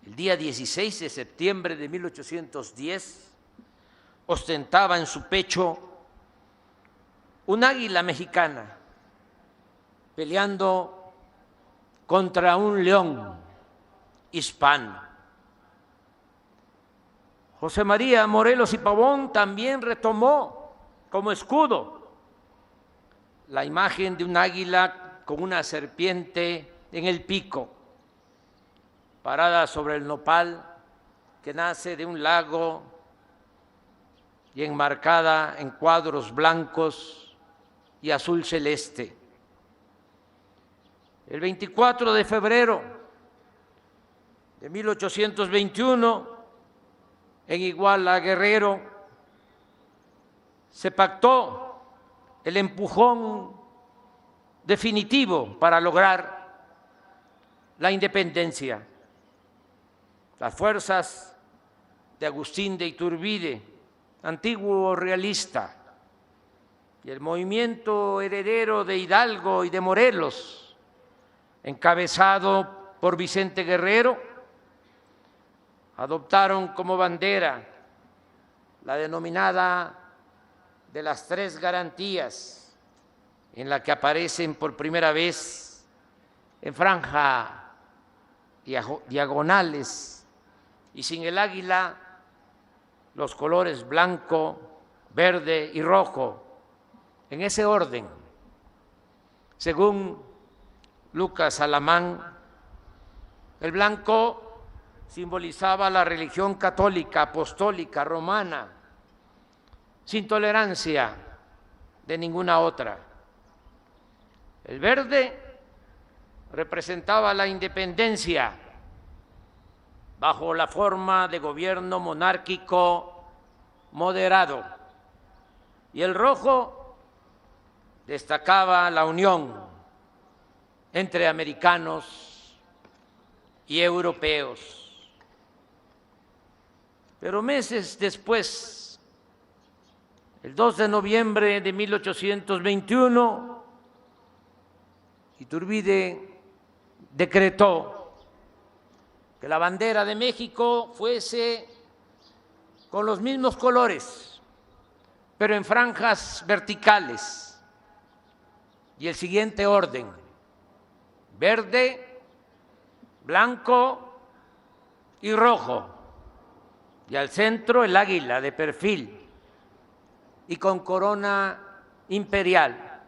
el día 16 de septiembre de 1810, ostentaba en su pecho un águila mexicana peleando contra un león hispano. José María Morelos y Pavón también retomó como escudo la imagen de un águila con una serpiente en el pico, parada sobre el nopal que nace de un lago y enmarcada en cuadros blancos y azul celeste. El 24 de febrero de 1821, en Iguala, Guerrero, se pactó el empujón definitivo para lograr la independencia. Las fuerzas de Agustín de Iturbide, antiguo realista, y el movimiento heredero de Hidalgo y de Morelos, encabezado por Vicente Guerrero, adoptaron como bandera la denominada de las tres garantías, en la que aparecen por primera vez en franja diagonales y sin el águila los colores blanco, verde y rojo, en ese orden. Según Lucas Alamán, el blanco simbolizaba la religión católica, apostólica, romana, sin tolerancia de ninguna otra. El verde representaba la independencia bajo la forma de gobierno monárquico moderado, y el rojo destacaba la unión entre americanos y europeos. Pero meses después, el 2 de noviembre de 1821, Iturbide decretó que la bandera de México fuese con los mismos colores, pero en franjas verticales, y el siguiente orden: verde, blanco y rojo, y al centro el águila de perfil y con corona imperial,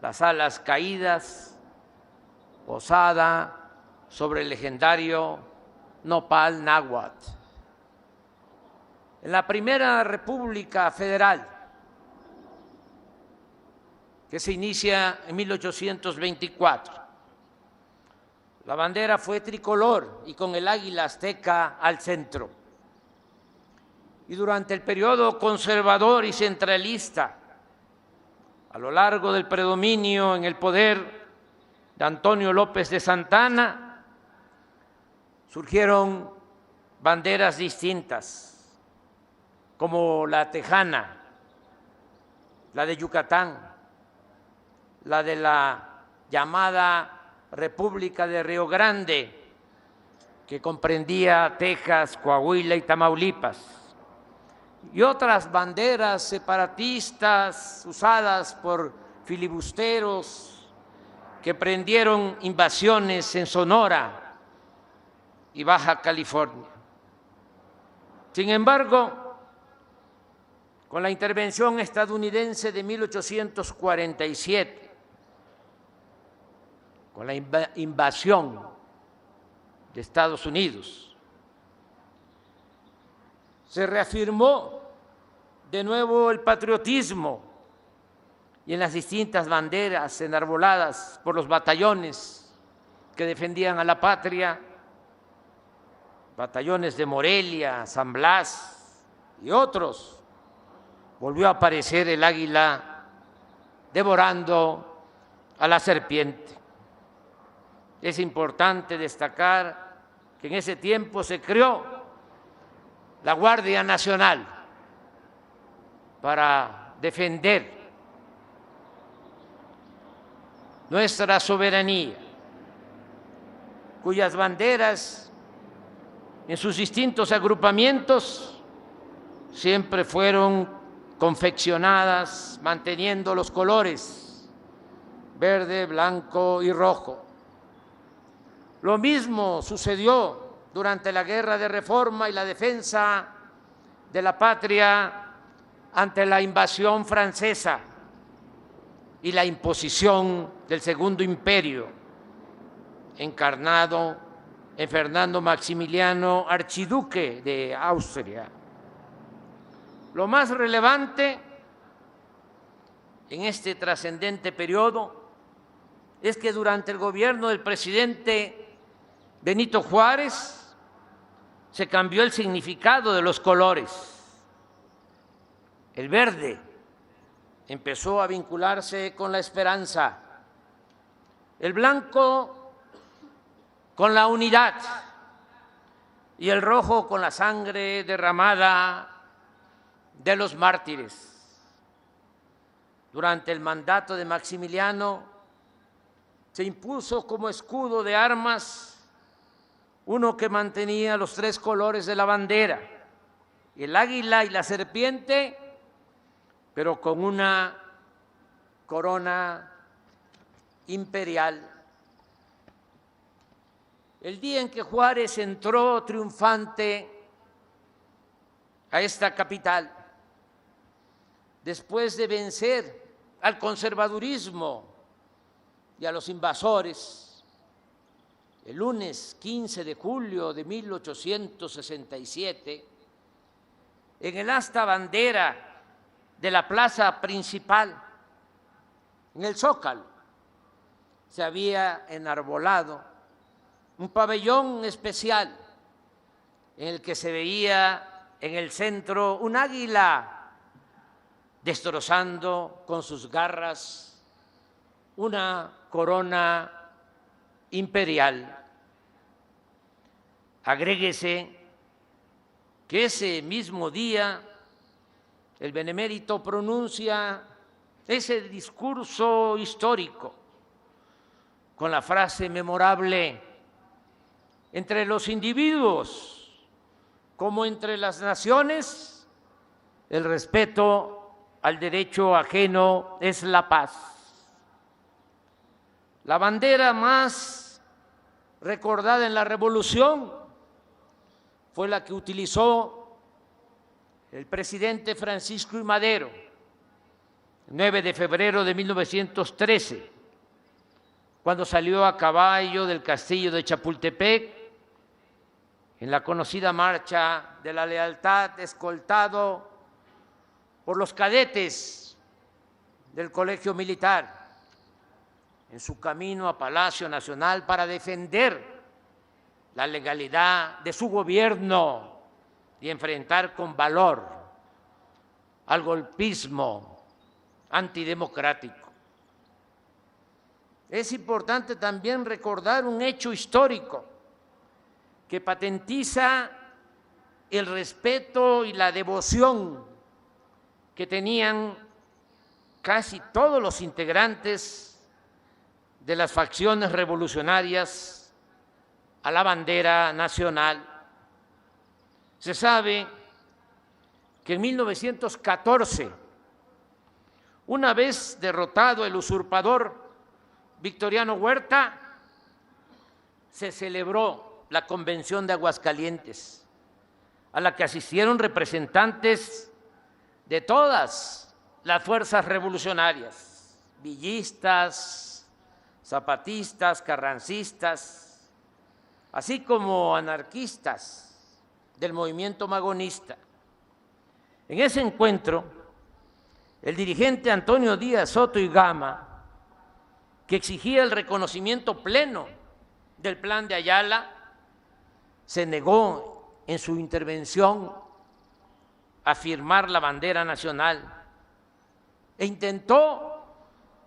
las alas caídas, posada sobre el legendario nopal náhuatl. En la primera República Federal, que se inicia en 1824, la bandera fue tricolor y con el águila azteca al centro. Y durante el periodo conservador y centralista, a lo largo del predominio en el poder de Antonio López de Santana, surgieron banderas distintas, como la tejana, la de Yucatán, la de la llamada República de Río Grande, que comprendía Texas, Coahuila y Tamaulipas, y otras banderas separatistas usadas por filibusteros que prendieron invasiones en Sonora y Baja California. Sin embargo, con la intervención estadounidense de 1847, con la invasión de Estados Unidos, se reafirmó de nuevo el patriotismo, y en las distintas banderas enarboladas por los batallones que defendían a la patria, batallones de Morelia, San Blas y otros, volvió a aparecer el águila devorando a la serpiente. Es importante destacar que en ese tiempo se creó la Guardia Nacional para defender nuestra soberanía, cuyas banderas en sus distintos agrupamientos siempre fueron confeccionadas manteniendo los colores verde, blanco y rojo. Lo mismo sucedió durante la Guerra de Reforma y la defensa de la patria ante la invasión francesa y la imposición del Segundo Imperio, encarnado en Fernando Maximiliano, archiduque de Austria. Lo más relevante en este trascendente periodo es que durante el gobierno del presidente Benito Juárez se cambió el significado de los colores. El verde empezó a vincularse con la esperanza, el blanco con la unidad y el rojo con la sangre derramada de los mártires. Durante el mandato de Maximiliano se impuso como escudo de armas uno que mantenía los tres colores de la bandera, el águila y la serpiente, pero con una corona imperial. El día en que Juárez entró triunfante a esta capital, después de vencer al conservadurismo y a los invasores, el lunes 15 de julio de 1867, en el asta bandera de la plaza principal, en el Zócalo, se había enarbolado un pabellón especial en el que se veía en el centro un águila destrozando con sus garras una corona imperial. Agréguese que ese mismo día el benemérito pronuncia ese discurso histórico con la frase memorable: entre los individuos como entre las naciones, el respeto al derecho ajeno es la paz. La bandera más recordada en la Revolución fue la que utilizó el presidente Francisco I. Madero, el 9 de febrero de 1913, cuando salió a caballo del castillo de Chapultepec en la conocida Marcha de la Lealtad, escoltado por los cadetes del Colegio Militar, en su camino a Palacio Nacional para defender la legalidad de su gobierno y enfrentar con valor al golpismo antidemocrático. Es importante también recordar un hecho histórico que patentiza el respeto y la devoción que tenían casi todos los integrantes de las facciones revolucionarias a la bandera nacional. Se sabe que en 1914, una vez derrotado el usurpador Victoriano Huerta, se celebró la Convención de Aguascalientes, a la que asistieron representantes de todas las fuerzas revolucionarias, villistas, zapatistas, carrancistas, así como anarquistas del movimiento magonista. En ese encuentro, el dirigente Antonio Díaz Soto y Gama, que exigía el reconocimiento pleno del Plan de Ayala, se negó en su intervención a firmar la bandera nacional e intentó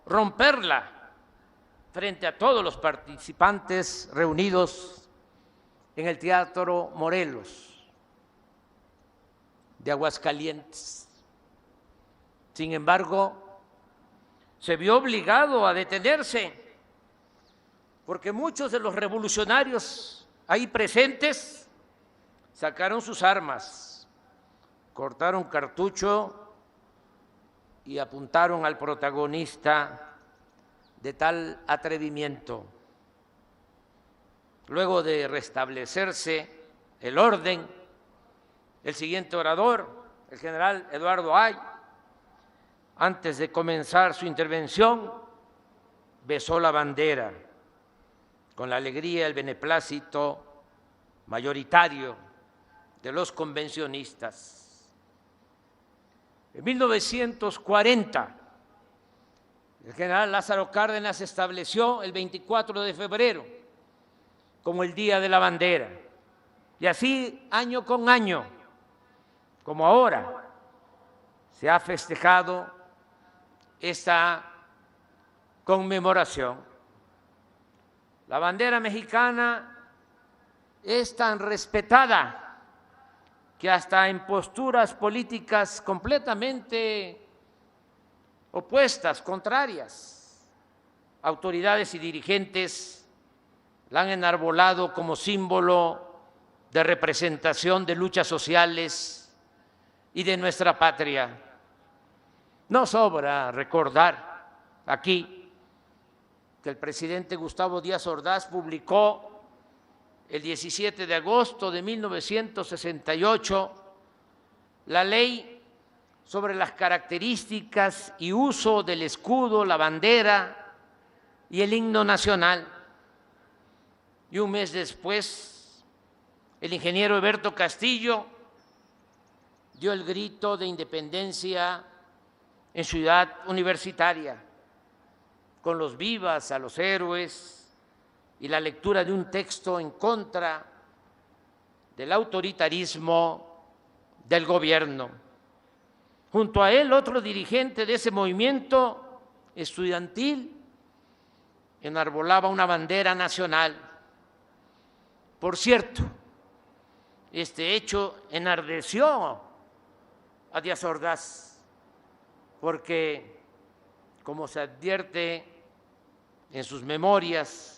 romperla frente a todos los participantes reunidos en el Teatro Morelos de Aguascalientes. Sin embargo, se vio obligado a detenerse porque muchos de los revolucionarios ahí presentes sacaron sus armas, cortaron cartucho y apuntaron al protagonista de tal atrevimiento. Luego de restablecerse el orden, el siguiente orador, el general Eduardo Ay, antes de comenzar su intervención, besó la bandera con la alegría y el beneplácito mayoritario de los convencionistas. En 1940, el general Lázaro Cárdenas estableció el 24 de febrero como el Día de la Bandera. Y así, año con año, como ahora, se ha festejado esta conmemoración. La bandera mexicana es tan respetada que hasta en posturas políticas completamente opuestas, contrarias, autoridades y dirigentes la han enarbolado como símbolo de representación de luchas sociales y de nuestra patria. No sobra recordar aquí que el presidente Gustavo Díaz Ordaz publicó el 17 de agosto de 1968 la ley sobre las características y uso del escudo, la bandera y el himno nacional. Y un mes después, el ingeniero Eberto Castillo dio el grito de independencia en Ciudad Universitaria, con los vivas a los héroes y la lectura de un texto en contra del autoritarismo del gobierno. Junto a él, otro dirigente de ese movimiento estudiantil enarbolaba una bandera nacional. Por cierto, este hecho enardeció a Díaz Ordaz, porque, como se advierte en sus memorias,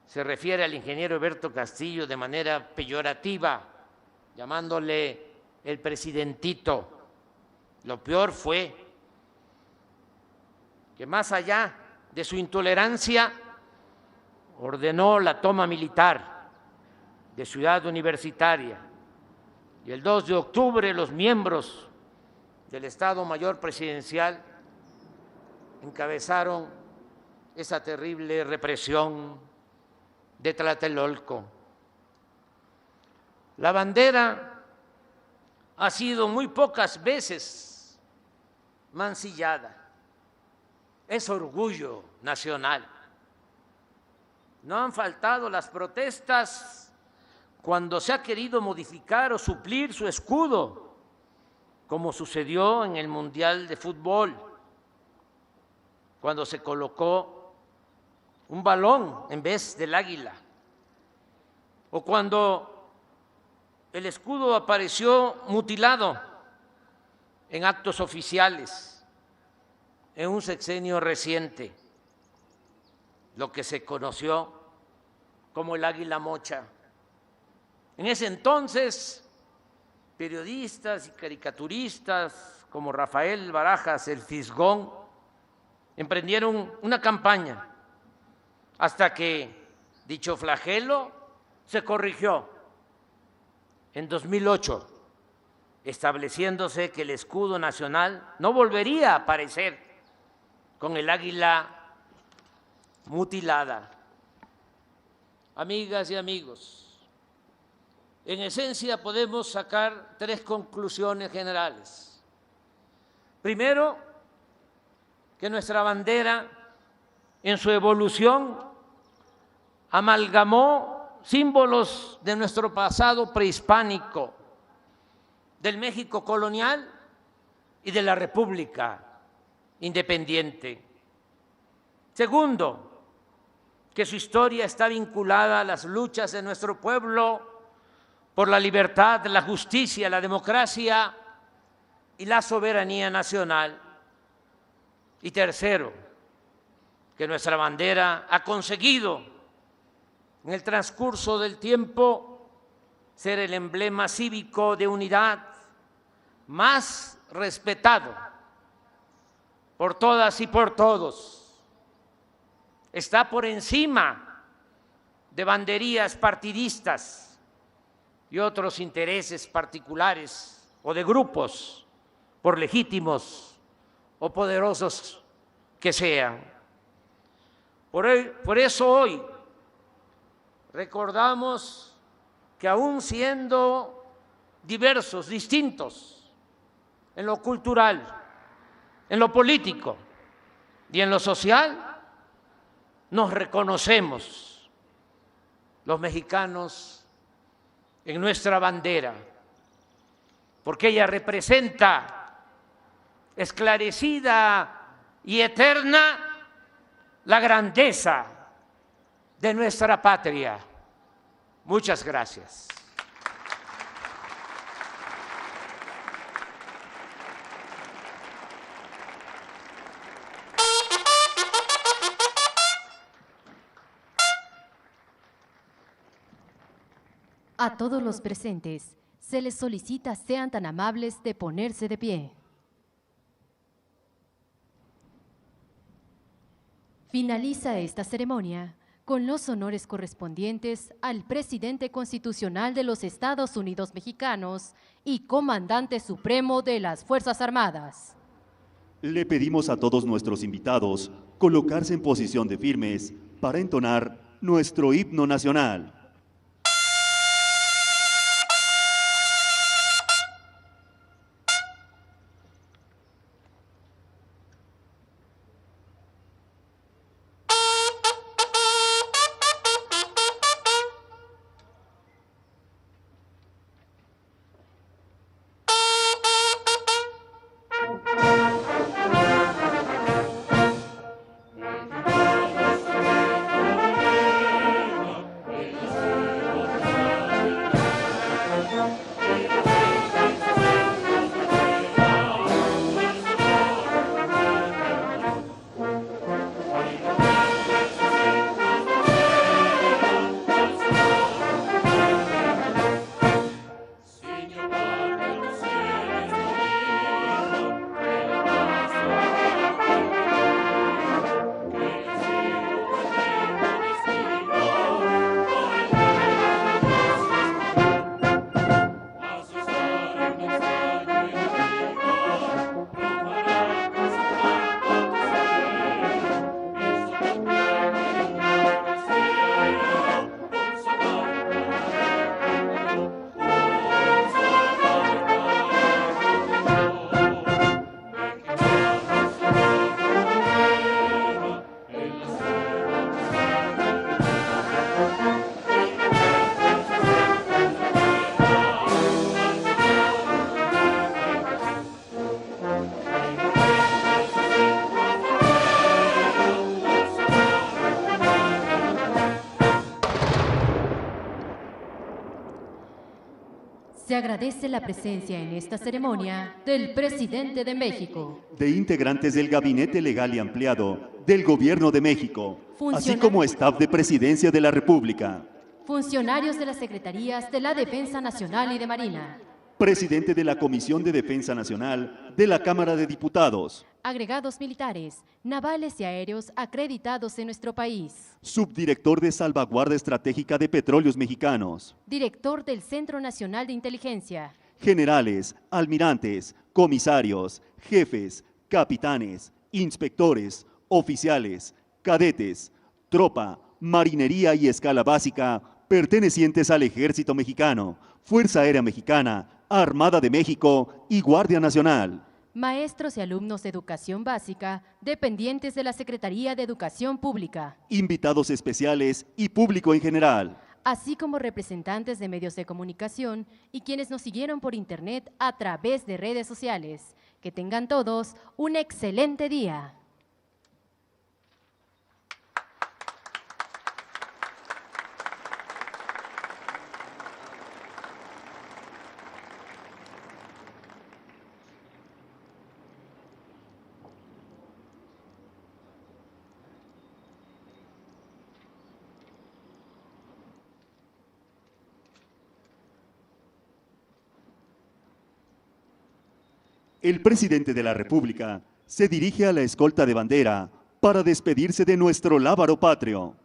se refiere al ingeniero Eberto Castillo de manera peyorativa, llamándole el presidentito. Lo peor fue que, más allá de su intolerancia, ordenó la toma militar de Ciudad Universitaria, y el 2 de octubre los miembros del Estado Mayor Presidencial encabezaron esa terrible represión de Tlatelolco. La bandera ha sido muy pocas veces mancillada. Es orgullo nacional. No han faltado las protestas cuando se ha querido modificar o suplir su escudo, como sucedió en el Mundial de Fútbol, cuando se colocó un balón en vez del águila, o cuando el escudo apareció mutilado en actos oficiales en un sexenio reciente, lo que se conoció como el águila mocha. En ese entonces, periodistas y caricaturistas como Rafael Barajas, el Fisgón, emprendieron una campaña hasta que dicho flagelo se corrigió en 2008, estableciéndose que el escudo nacional no volvería a aparecer con el águila mutilada. Amigas y amigos, en esencia podemos sacar 3 conclusiones generales. Primero, que nuestra bandera en su evolución amalgamó símbolos de nuestro pasado prehispánico del México colonial y de la República independiente. Segundo, que su historia está vinculada a las luchas de nuestro pueblo por la libertad, la justicia, la democracia y la soberanía nacional. Y tercero, que nuestra bandera ha conseguido en el transcurso del tiempo ser el emblema cívico de unidad más respetado por todas y por todos. Está por encima de banderías partidistas y otros intereses particulares o de grupos, por legítimos o poderosos que sean. Por eso hoy recordamos que aún siendo diversos, distintos en lo cultural, en lo político y en lo social, nos reconocemos los mexicanos en nuestra bandera, porque ella representa esclarecida y eterna la grandeza de nuestra patria. Muchas gracias. A todos los presentes se les solicita sean tan amables de ponerse de pie. Finaliza esta ceremonia con los honores correspondientes al presidente constitucional de los Estados Unidos mexicanos y comandante supremo de las Fuerzas Armadas. Le pedimos a todos nuestros invitados colocarse en posición de firmes para entonar nuestro himno nacional. Se agradece la presencia en esta ceremonia del presidente de México, de integrantes del Gabinete Legal y Ampliado del Gobierno de México, así como staff de Presidencia de la República, funcionarios de las Secretarías de la Defensa Nacional y de Marina, presidente de la Comisión de Defensa Nacional de la Cámara de Diputados, agregados militares, navales y aéreos acreditados en nuestro país, subdirector de Salvaguarda Estratégica de Petróleos Mexicanos, director del Centro Nacional de Inteligencia, generales, almirantes, comisarios, jefes, capitanes, inspectores, oficiales, cadetes, tropa, marinería y escala básica pertenecientes al Ejército Mexicano, Fuerza Aérea Mexicana, Armada de México y Guardia Nacional. Maestros y alumnos de educación básica dependientes de la Secretaría de Educación Pública. Invitados especiales y público en general. así como representantes de medios de comunicación y quienes nos siguieron por internet a través de redes sociales. Que tengan todos un excelente día. El presidente de la República se dirige a la escolta de bandera para despedirse de nuestro lábaro patrio.